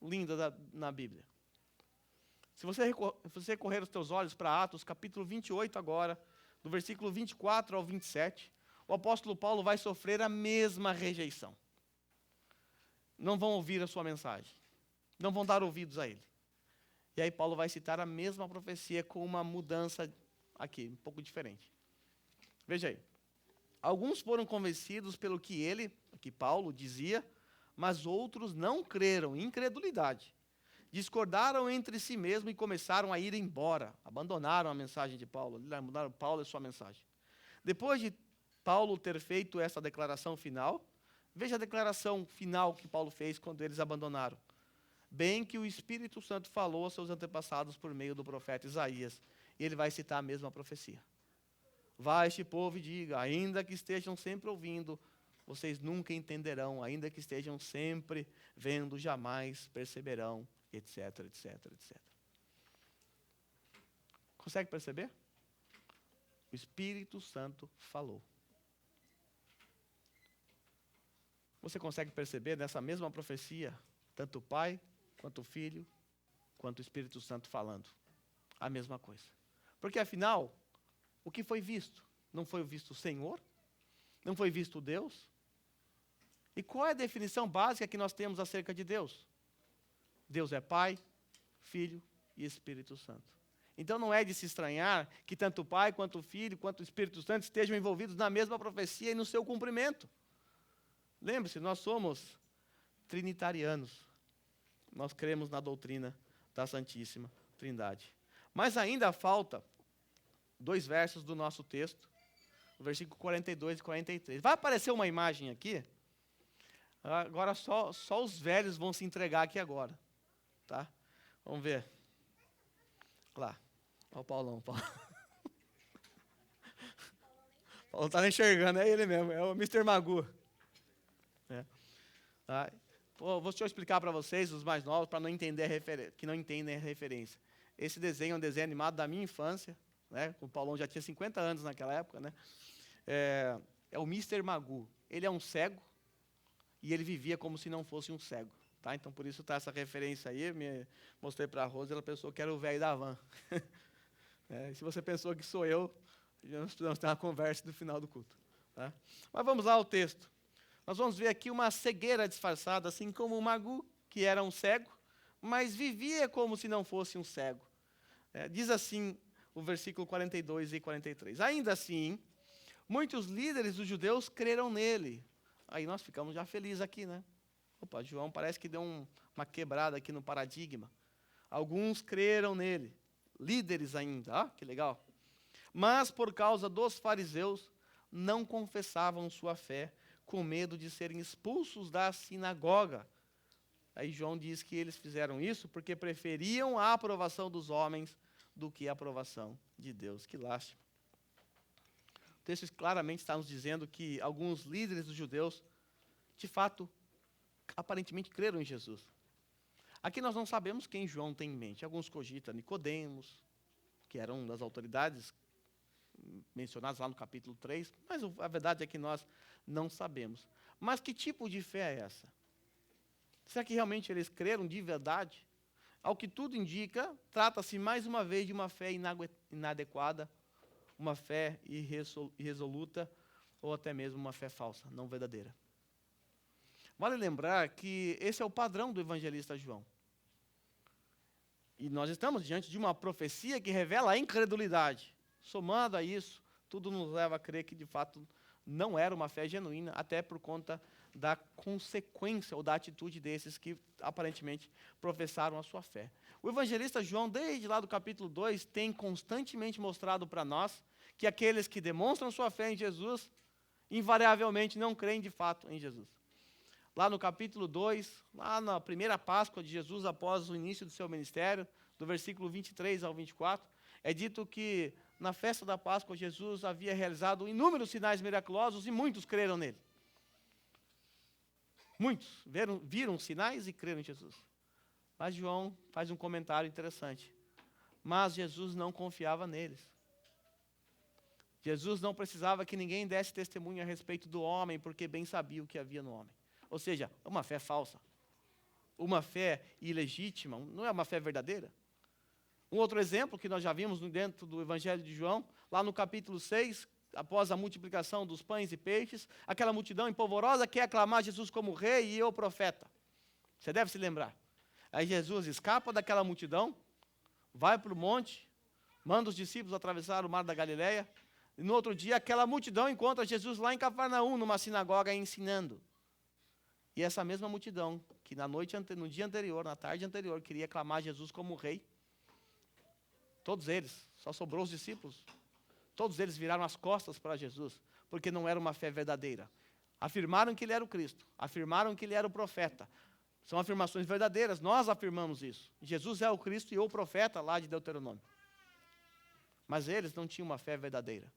linda na Bíblia. Se você correr os teus olhos para Atos, capítulo 28 agora, do versículo 24 ao 27, o apóstolo Paulo vai sofrer a mesma rejeição. Não vão ouvir a sua mensagem. Não vão dar ouvidos a ele. E aí Paulo vai citar a mesma profecia com uma mudança aqui, um pouco diferente. Veja aí. Alguns foram convencidos pelo que Paulo dizia, mas outros não creram, incredulidade. Discordaram entre si mesmos e começaram a ir embora. Abandonaram a mensagem de Paulo. Abandonaram Paulo e sua mensagem. Depois de Paulo ter feito essa declaração final, veja a declaração final que Paulo fez quando eles abandonaram. Bem que o Espírito Santo falou aos seus antepassados por meio do profeta Isaías. E ele vai citar a mesma profecia. Vá este povo e diga, ainda que estejam sempre ouvindo, vocês nunca entenderão, ainda que estejam sempre vendo, jamais perceberão, etc, etc, etc. Consegue perceber? O Espírito Santo falou. Você consegue perceber nessa mesma profecia, tanto o Pai, quanto o Filho, quanto o Espírito Santo falando a mesma coisa. Porque afinal, o que foi visto? Não foi visto o Senhor? Não foi visto Deus? E qual é a definição básica que nós temos acerca de Deus? Deus é Pai, Filho e Espírito Santo. Então não é de se estranhar que tanto o Pai, quanto o Filho, quanto o Espírito Santo estejam envolvidos na mesma profecia e no seu cumprimento. Lembre-se, nós somos trinitarianos. Nós cremos na doutrina da Santíssima Trindade. Mas ainda falta 2 versos do nosso texto, o versículo 42 e 43. Vai aparecer uma imagem aqui. Agora só os velhos vão se entregar aqui agora. Tá? Vamos ver. Lá. Olha o Paulão. Paulo não está nem enxergando, é ele mesmo, é o Mr. Magoo. Tá? Vou explicar para vocês, os mais novos, para não entender que não entendem a referência. Esse desenho é um desenho animado da minha infância, né? O Paulão já tinha 50 anos naquela época, né? É o Mr. Magoo. Ele é um cego e ele vivia como se não fosse um cego. Tá? Então, por isso está essa referência aí. Mostrei para a Rosa, ela pensou que era o velho da van. Se você pensou que sou eu, nós precisamos ter uma conversa no final do culto. Tá? Mas vamos lá ao texto. Nós vamos ver aqui uma cegueira disfarçada, assim como o Magoo, que era um cego, mas vivia como se não fosse um cego. Diz assim o versículo 42 e 43. Ainda assim, muitos líderes dos judeus creram nele. Aí nós ficamos já felizes aqui, né? Opa, João parece que deu uma quebrada aqui no paradigma. Alguns creram nele, líderes ainda, que legal. Mas por causa dos fariseus, não confessavam sua fé, com medo de serem expulsos da sinagoga. Aí João diz que eles fizeram isso porque preferiam a aprovação dos homens do que a aprovação de Deus. Que lástima. O texto claramente está nos dizendo que alguns líderes dos judeus, de fato, aparentemente creram em Jesus. Aqui nós não sabemos quem João tem em mente. Alguns cogitam Nicodemos, que era uma das autoridades mencionadas lá no capítulo 3, mas a verdade é que nós não sabemos. Mas que tipo de fé é essa? Será que realmente eles creram de verdade? Ao que tudo indica, trata-se mais uma vez de uma fé inadequada, uma fé irresoluta, ou até mesmo uma fé falsa, não verdadeira. Vale lembrar que esse é o padrão do evangelista João. E nós estamos diante de uma profecia que revela a incredulidade. Somando a isso, tudo nos leva a crer que, de fato, não era uma fé genuína, até por conta da consequência ou da atitude desses que aparentemente professaram a sua fé. O evangelista João, desde lá do capítulo 2, tem constantemente mostrado para nós que aqueles que demonstram sua fé em Jesus, invariavelmente não creem de fato em Jesus. Lá no capítulo 2, lá na primeira Páscoa de Jesus, após o início do seu ministério, do versículo 23 ao 24, é dito que na festa da Páscoa Jesus havia realizado inúmeros sinais miraculosos e muitos creram nele. Muitos viram sinais e creram em Jesus. Mas João faz um comentário interessante. Mas Jesus não confiava neles. Jesus não precisava que ninguém desse testemunho a respeito do homem, porque bem sabia o que havia no homem. Ou seja, uma fé falsa. Uma fé ilegítima, não é uma fé verdadeira. Um outro exemplo que nós já vimos dentro do Evangelho de João, lá no capítulo 6, após a multiplicação dos pães e peixes, aquela multidão empolvorosa quer aclamar Jesus como rei e eu profeta. Você deve se lembrar. Aí Jesus escapa daquela multidão, vai para o monte, manda os discípulos atravessar o mar da Galileia, e no outro dia aquela multidão encontra Jesus lá em Cafarnaum, numa sinagoga, ensinando. E essa mesma multidão, que no dia anterior, na tarde anterior, queria aclamar Jesus como rei, todos eles, só sobrou os discípulos, todos eles viraram as costas para Jesus, porque não era uma fé verdadeira. Afirmaram que ele era o Cristo, afirmaram que ele era o profeta. São afirmações verdadeiras, nós afirmamos isso. Jesus é o Cristo e o profeta lá de Deuteronômio. Mas eles não tinham uma fé verdadeira.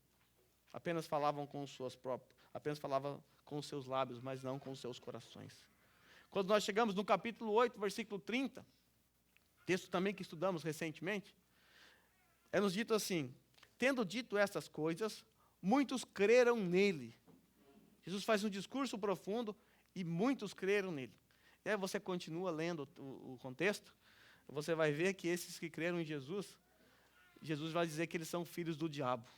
Apenas falavam com os seus lábios, mas não com os seus corações. Quando nós chegamos no capítulo 8, versículo 30, texto também que estudamos recentemente, é nos dito assim: tendo dito estas coisas, muitos creram nele. Jesus faz um discurso profundo e muitos creram nele. E aí você continua lendo o contexto, você vai ver que esses que creram em Jesus, Jesus vai dizer que eles são filhos do diabo.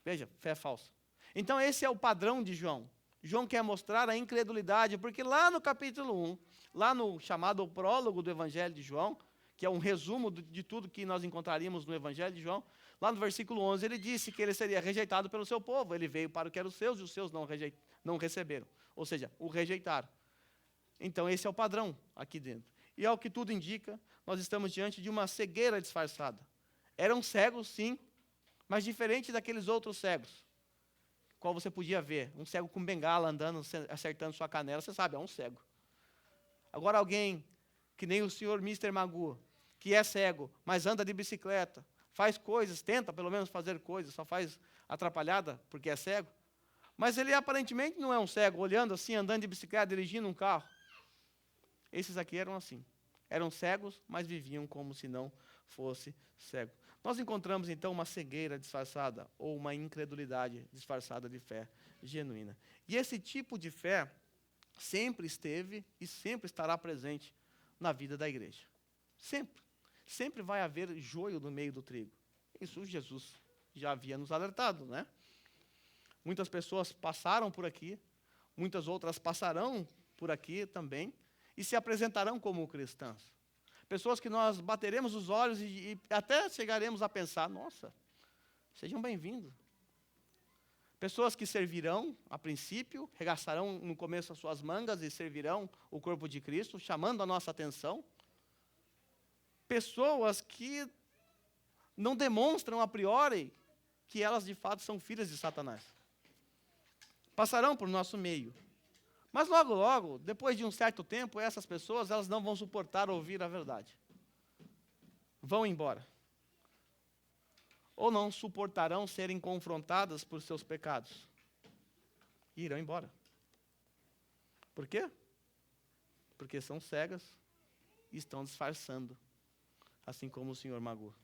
Veja, fé falsa. Então esse é o padrão de João. João quer mostrar a incredulidade, porque lá no capítulo 1, lá no chamado prólogo do Evangelho de João, que é um resumo de tudo que nós encontraríamos no Evangelho de João, lá no versículo 11, ele disse que ele seria rejeitado pelo seu povo. Ele veio para o que eram os seus, e os seus não receberam. Ou seja, o rejeitaram. Então, esse é o padrão aqui dentro. E ao que tudo indica, nós estamos diante de uma cegueira disfarçada. Eram cegos, sim, mas diferente daqueles outros cegos, qual você podia ver. Um cego com bengala andando, acertando sua canela, você sabe, é um cego. Agora alguém que nem o senhor Mr. Magoo, que é cego, mas anda de bicicleta, faz coisas, tenta pelo menos fazer coisas, só faz atrapalhada porque é cego, mas ele aparentemente não é um cego, olhando assim, andando de bicicleta, dirigindo um carro. Esses aqui eram assim. Eram cegos, mas viviam como se não fosse cego. Nós encontramos então uma cegueira disfarçada, ou uma incredulidade disfarçada de fé genuína. E esse tipo de fé sempre esteve e sempre estará presente na vida da igreja. Sempre. Sempre vai haver joio no meio do trigo. Isso Jesus já havia nos alertado, né? Muitas pessoas passaram por aqui, muitas outras passarão por aqui também, e se apresentarão como cristãs. Pessoas que nós bateremos os olhos e até chegaremos a pensar, nossa, sejam bem-vindos. Pessoas que servirão, a princípio, regaçarão no começo as suas mangas e servirão o corpo de Cristo, chamando a nossa atenção. Pessoas que não demonstram a priori que elas de fato são filhas de Satanás. Passarão por nosso meio. Mas logo, logo, depois de um certo tempo, essas pessoas elas não vão suportar ouvir a verdade. Vão embora. Ou não suportarão serem confrontadas por seus pecados. E irão embora. Por quê? Porque são cegas e estão disfarçando, assim como o senhor Magoo.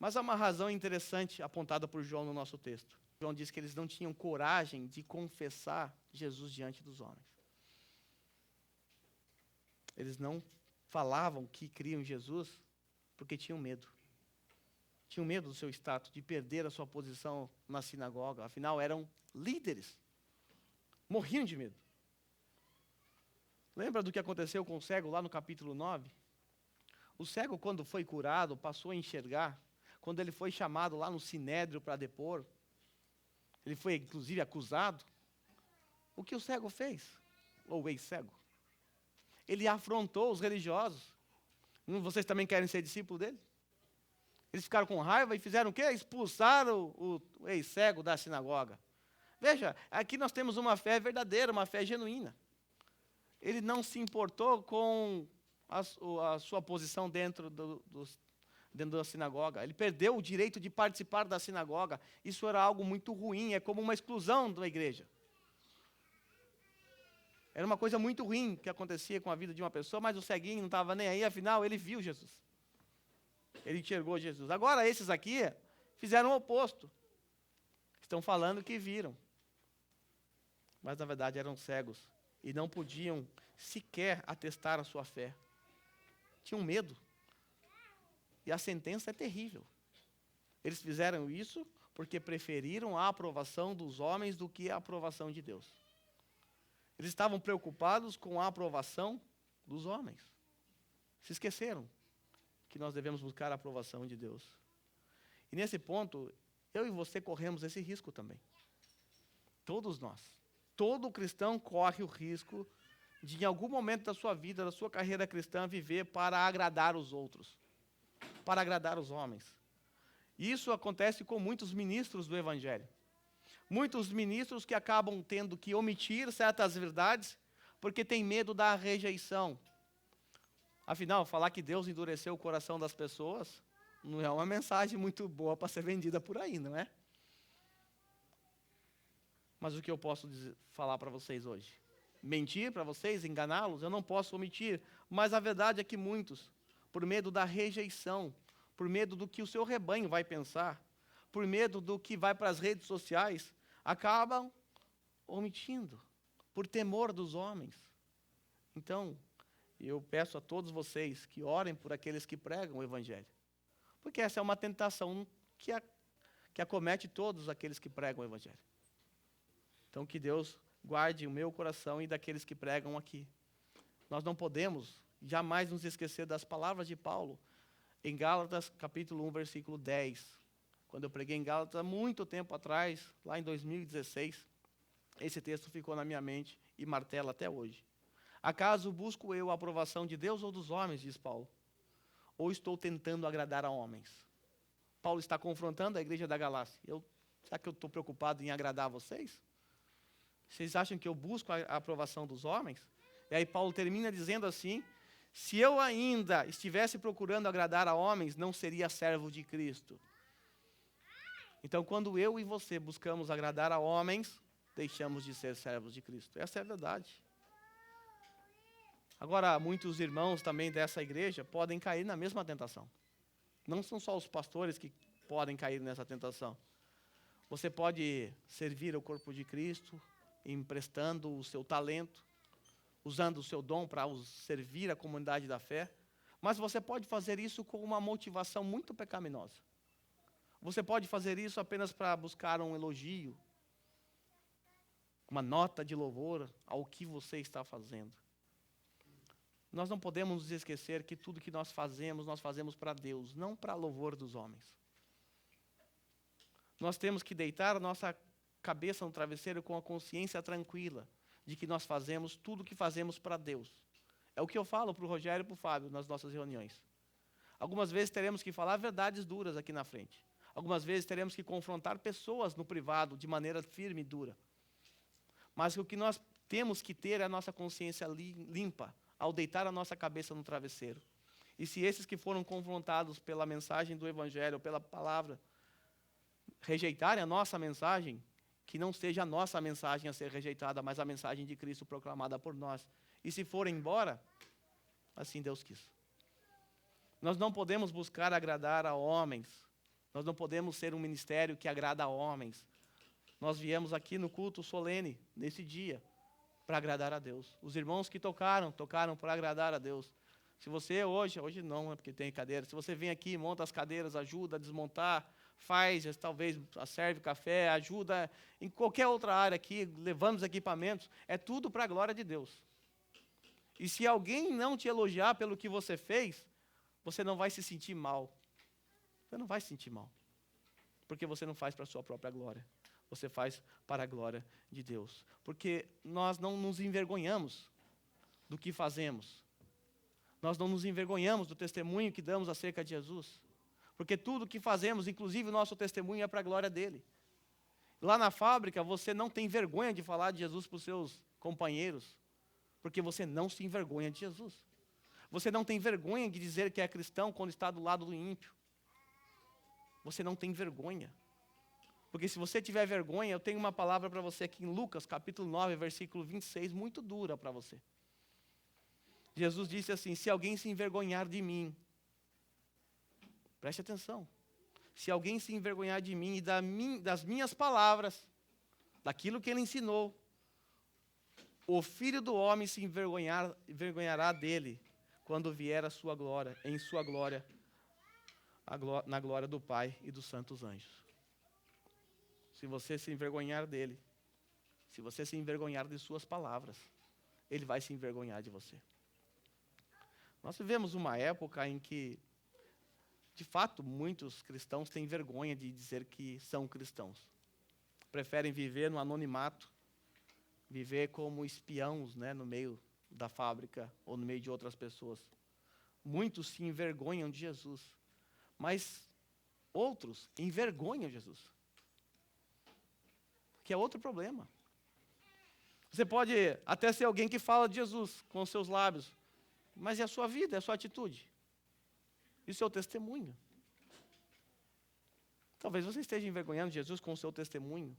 Mas há uma razão interessante apontada por João no nosso texto. João diz que eles não tinham coragem de confessar Jesus diante dos homens. Eles não falavam que criam em Jesus porque tinham medo. Tinham medo do seu status, de perder a sua posição na sinagoga. Afinal, eram líderes. Morriam de medo. Lembra do que aconteceu com o cego lá no capítulo 9? O cego, quando foi curado, passou a enxergar. Quando ele foi chamado lá no sinédrio para depor, ele foi, inclusive, acusado. O que o cego fez? Ou o ex-cego? Ele afrontou os religiosos. Vocês também querem ser discípulos dele? Eles ficaram com raiva e fizeram o quê? Expulsaram o ex-cego da sinagoga. Veja, aqui nós temos uma fé verdadeira, uma fé genuína. Ele não se importou com a sua posição dentro da sinagoga. Ele perdeu o direito de participar da sinagoga. Isso era algo muito ruim, é como uma exclusão da igreja. Era uma coisa muito ruim que acontecia com a vida de uma pessoa, mas o ceguinho não estava nem aí, afinal, ele viu Jesus. Ele enxergou Jesus. Agora, esses aqui fizeram o oposto. Estão falando que viram. Mas, na verdade, eram cegos. E não podiam sequer atestar a sua fé. Tinham medo. E a sentença é terrível. Eles fizeram isso porque preferiram a aprovação dos homens do que a aprovação de Deus. Eles estavam preocupados com a aprovação dos homens. Se esqueceram que nós devemos buscar a aprovação de Deus. E nesse ponto, eu e você corremos esse risco também. Todos nós. Todo cristão corre o risco de, em algum momento da sua vida, da sua carreira cristã, viver para agradar os outros. Para agradar os homens. E isso acontece com muitos ministros do Evangelho. Muitos ministros que acabam tendo que omitir certas verdades porque têm medo da rejeição. Afinal, falar que Deus endureceu o coração das pessoas não é uma mensagem muito boa para ser vendida por aí, não é? Mas o que eu posso falar para vocês hoje? Mentir para vocês, enganá-los? Eu não posso omitir. Mas a verdade é que muitos, por medo da rejeição, por medo do que o seu rebanho vai pensar, por medo do que vai para as redes sociais, acabam omitindo, por temor dos homens. Então, eu peço a todos vocês que orem por aqueles que pregam o Evangelho. Porque essa é uma tentação que acomete todos aqueles que pregam o Evangelho. Então, que Deus guarde o meu coração e daqueles que pregam aqui. Nós não podemos jamais nos esquecer das palavras de Paulo em Gálatas, capítulo 1, versículo 10. Quando eu preguei em Gálatas, há muito tempo atrás, lá em 2016, esse texto ficou na minha mente e martela até hoje. Acaso busco eu a aprovação de Deus ou dos homens, diz Paulo? Ou estou tentando agradar a homens? Paulo está confrontando a igreja da Galácia. Será que eu estou preocupado em agradar a vocês? Vocês acham que eu busco a aprovação dos homens? E aí Paulo termina dizendo assim: se eu ainda estivesse procurando agradar a homens, não seria servo de Cristo. Então, quando eu e você buscamos agradar a homens, deixamos de ser servos de Cristo. Essa é a verdade. Agora, muitos irmãos também dessa igreja podem cair na mesma tentação. Não são só os pastores que podem cair nessa tentação. Você pode servir ao corpo de Cristo, emprestando o seu talento, usando o seu dom para servir a comunidade da fé, mas você pode fazer isso com uma motivação muito pecaminosa. Você pode fazer isso apenas para buscar um elogio, uma nota de louvor ao que você está fazendo. Nós não podemos nos esquecer que tudo que nós fazemos para Deus, não para louvor dos homens. Nós temos que deitar a nossa cabeça no travesseiro com a consciência tranquila de que nós fazemos tudo o que fazemos para Deus. É o que eu falo para o Rogério e para o Fábio nas nossas reuniões. Algumas vezes teremos que falar verdades duras aqui na frente. Algumas vezes teremos que confrontar pessoas no privado de maneira firme e dura. Mas o que nós temos que ter é a nossa consciência limpa ao deitar a nossa cabeça no travesseiro. E se esses que foram confrontados pela mensagem do Evangelho, pela palavra, rejeitarem a nossa mensagem, que não seja a nossa mensagem a ser rejeitada, mas a mensagem de Cristo proclamada por nós. E se forem embora, assim Deus quis. Nós não podemos buscar agradar a homens. Nós não podemos ser um ministério que agrada a homens. Nós viemos aqui no culto solene, nesse dia, para agradar a Deus. Os irmãos que tocaram para agradar a Deus. Se você hoje não, é porque tem cadeira. Se você vem aqui, monta as cadeiras, ajuda a desmontar, faz, talvez serve café, ajuda em qualquer outra área aqui, levando os equipamentos, é tudo para a glória de Deus. E se alguém não te elogiar pelo que você fez, você não vai se sentir mal. Você não vai se sentir mal. Porque você não faz para a sua própria glória. você faz para a glória de Deus. Porque nós não nos envergonhamos do que fazemos. Nós não nos envergonhamos do testemunho que damos acerca de Jesus. Porque tudo que fazemos, inclusive o nosso testemunho, é para a glória dele. Lá na fábrica, você não tem vergonha de falar de Jesus para os seus companheiros, porque você não se envergonha de Jesus. Você não tem vergonha de dizer que é cristão quando está do lado do ímpio. Você não tem vergonha. Porque se você tiver vergonha, eu tenho uma palavra para você aqui em Lucas, capítulo 9, versículo 26, muito dura para você. Jesus disse assim: se alguém se envergonhar de mim, preste atenção, se alguém se envergonhar de mim e das minhas palavras, daquilo que ele ensinou, o Filho do Homem se envergonhará dele, quando vier a sua glória, em sua glória, na glória do Pai e dos santos anjos. Se você se envergonhar dele, se você se envergonhar de suas palavras, ele vai se envergonhar de você. Nós vivemos uma época em que, de fato, muitos cristãos têm vergonha de dizer que são cristãos. Preferem viver no anonimato, viver como espiãos, né, no meio da fábrica ou no meio de outras pessoas. Muitos se envergonham de Jesus, mas outros envergonham Jesus. Que é outro problema. Você pode até ser alguém que fala de Jesus com os seus lábios, mas é a sua vida, é a sua atitude. E o seu testemunho. Talvez você esteja envergonhando Jesus com o seu testemunho.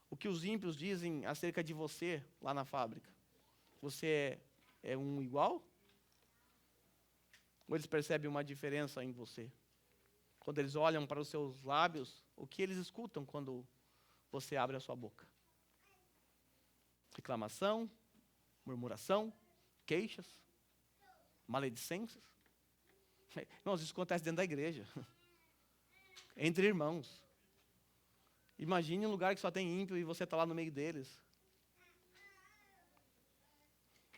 O que os ímpios dizem acerca de você lá na fábrica. Você é um igual? Ou eles percebem uma diferença em você? Quando eles olham para os seus lábios, o que eles escutam quando você abre a sua boca? Reclamação, murmuração, queixas, maledicências. Irmãos, isso acontece dentro da igreja. Entre irmãos. Imagine um lugar que só tem ímpio e você está lá no meio deles.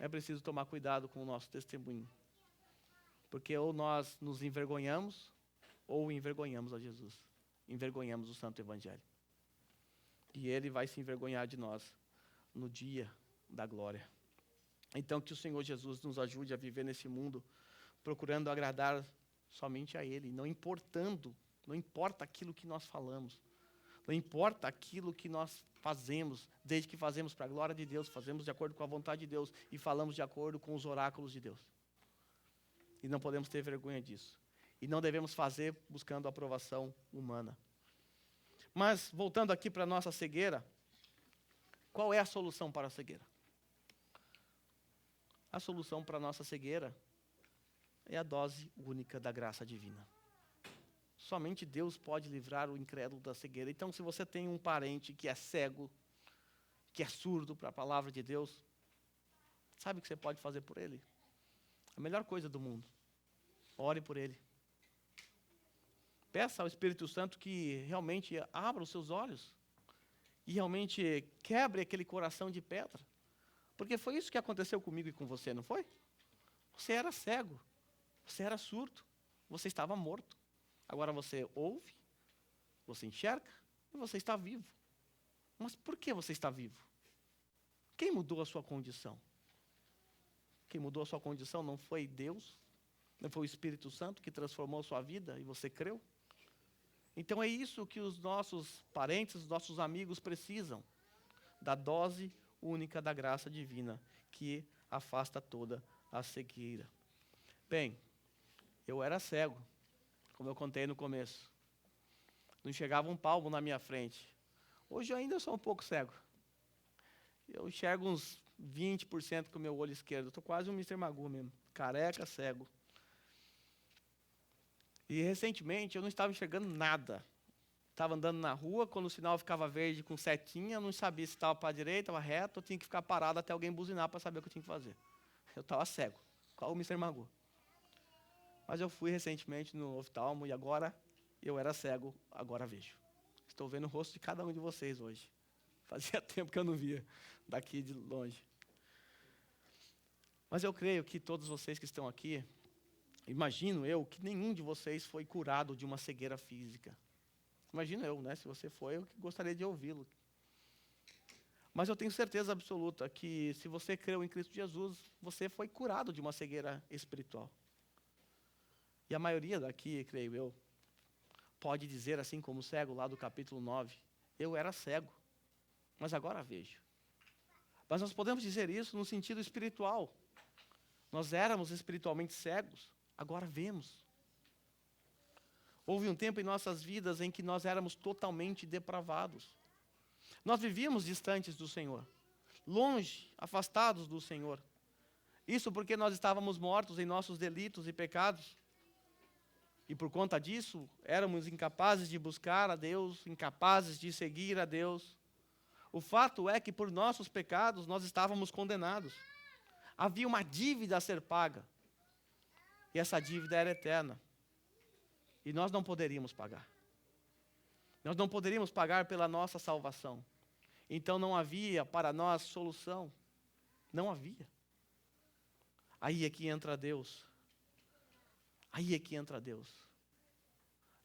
É preciso tomar cuidado com o nosso testemunho. Porque ou nós nos envergonhamos, ou envergonhamos a Jesus. Envergonhamos o Santo Evangelho. E ele vai se envergonhar de nós no dia da glória. Então, que o Senhor Jesus nos ajude a viver nesse mundo, procurando agradar somente a ele, não importa aquilo que nós falamos, não importa aquilo que nós fazemos, desde que fazemos para a glória de Deus, fazemos de acordo com a vontade de Deus e falamos de acordo com os oráculos de Deus. E não podemos ter vergonha disso. E não devemos fazer buscando a aprovação humana. Mas, voltando aqui para a nossa cegueira, qual é a solução para a cegueira? A solução para a nossa cegueira é a dose única da graça divina. Somente Deus pode livrar o incrédulo da cegueira. Então, se você tem um parente que é cego, que é surdo para a palavra de Deus, sabe o que você pode fazer por ele? A melhor coisa do mundo. Ore por ele. Peça ao Espírito Santo que realmente abra os seus olhos e realmente quebre aquele coração de pedra. Porque foi isso que aconteceu comigo e com você, não foi? Você era cego, você era surdo, você estava morto. Agora você ouve, você enxerga e você está vivo. Mas por que você está vivo? Quem mudou a sua condição? Quem mudou a sua condição não foi Deus, não foi o Espírito Santo que transformou a sua vida e você creu? Então é isso que os nossos parentes, os nossos amigos precisam, da dose única da graça divina, que afasta toda a cegueira. Bem, eu era cego, como eu contei no começo. Não chegava um palmo na minha frente. Hoje eu ainda sou um pouco cego. Eu enxergo uns 20% com o meu olho esquerdo. Estou quase um Mr. Magoo mesmo, careca, cego. E recentemente eu não estava enxergando nada. Estava andando na rua, quando o sinal ficava verde com setinha, eu não sabia se estava para a direita, estava reto, eu tinha que ficar parado até alguém buzinar para saber o que eu tinha que fazer. Eu estava cego, qual o Mr. Magoo. Mas eu fui recentemente no oftalmo e agora eu era cego, agora vejo. Estou vendo o rosto de cada um de vocês hoje. Fazia tempo que eu não via daqui de longe. Mas eu creio que todos vocês que estão aqui, imagino eu que nenhum de vocês foi curado de uma cegueira física. Imagina eu, né? Se você foi, eu gostaria de ouvi-lo. Mas eu tenho certeza absoluta que se você creu em Cristo Jesus, você foi curado de uma cegueira espiritual. E a maioria daqui, creio eu, pode dizer, assim como o cego lá do capítulo 9, eu era cego, mas agora vejo. Mas nós podemos dizer isso no sentido espiritual. Nós éramos espiritualmente cegos, agora vemos. Houve um tempo em nossas vidas em que nós éramos totalmente depravados. Nós vivíamos distantes do Senhor, longe, afastados do Senhor. Isso porque nós estávamos mortos em nossos delitos e pecados. E por conta disso, éramos incapazes de buscar a Deus, incapazes de seguir a Deus. O fato é que por nossos pecados nós estávamos condenados. Havia uma dívida a ser paga. E essa dívida era eterna. E nós não poderíamos pagar. Nós não poderíamos pagar pela nossa salvação. Então não havia para nós solução. Não havia. Aí é que entra Deus. Aí é que entra Deus.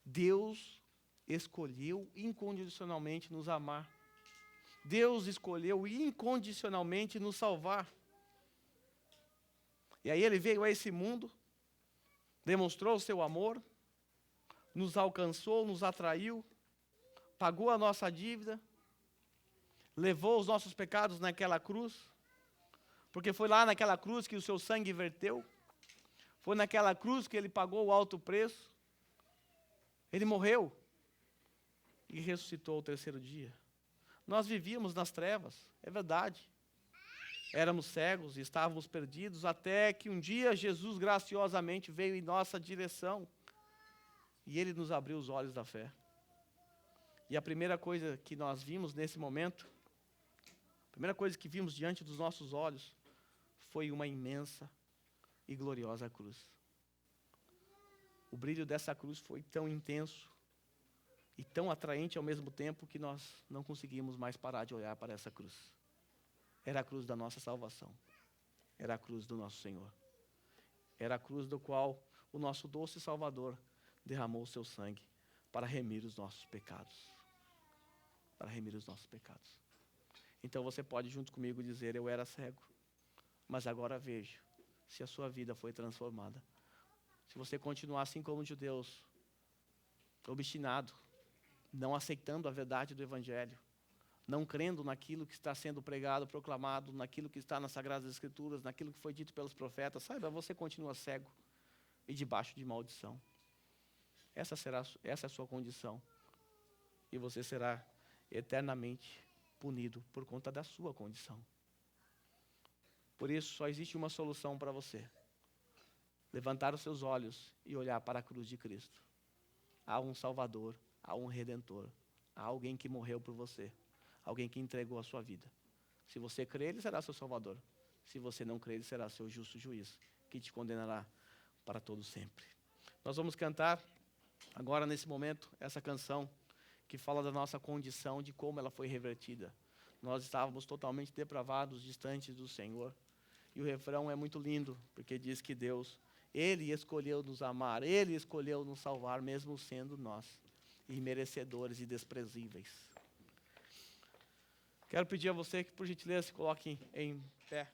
Deus escolheu incondicionalmente nos amar. Deus escolheu incondicionalmente nos salvar. E aí Ele veio a esse mundo, demonstrou o seu amor, nos alcançou, nos atraiu, pagou a nossa dívida, levou os nossos pecados naquela cruz, porque foi lá naquela cruz que o seu sangue verteu, foi naquela cruz que Ele pagou o alto preço, Ele morreu e ressuscitou ao terceiro dia. Nós vivíamos nas trevas, é verdade. Éramos cegos e estávamos perdidos, até que um dia Jesus graciosamente veio em nossa direção e Ele nos abriu os olhos da fé. E a primeira coisa que nós vimos nesse momento, a primeira coisa que vimos diante dos nossos olhos, foi uma imensa e gloriosa cruz. O brilho dessa cruz foi tão intenso e tão atraente ao mesmo tempo que nós não conseguimos mais parar de olhar para essa cruz. Era a cruz da nossa salvação. Era a cruz do nosso Senhor. Era a cruz do qual o nosso doce Salvador derramou o seu sangue para remir os nossos pecados. Para remir os nossos pecados. Então você pode junto comigo dizer, eu era cego, mas agora vejo se a sua vida foi transformada. Se você continuar assim como os judeus, obstinado, não aceitando a verdade do Evangelho, não crendo naquilo que está sendo pregado, proclamado, naquilo que está nas Sagradas Escrituras, naquilo que foi dito pelos profetas, saiba, você continua cego e debaixo de maldição. Essa é a sua condição. E você será eternamente punido por conta da sua condição. Por isso, só existe uma solução para você. Levantar os seus olhos e olhar para a cruz de Cristo. Há um Salvador, há um Redentor, há alguém que morreu por você. Alguém que entregou a sua vida. Se você crer, Ele será seu Salvador. Se você não crer, Ele será seu justo juiz, que te condenará para todo sempre. Nós vamos cantar agora, nesse momento, essa canção que fala da nossa condição, de como ela foi revertida. Nós estávamos totalmente depravados, distantes do Senhor. E o refrão é muito lindo, porque diz que Deus, Ele escolheu nos amar, Ele escolheu nos salvar, mesmo sendo nós imerecedores e desprezíveis. Quero pedir a você que, por gentileza, se coloque em pé.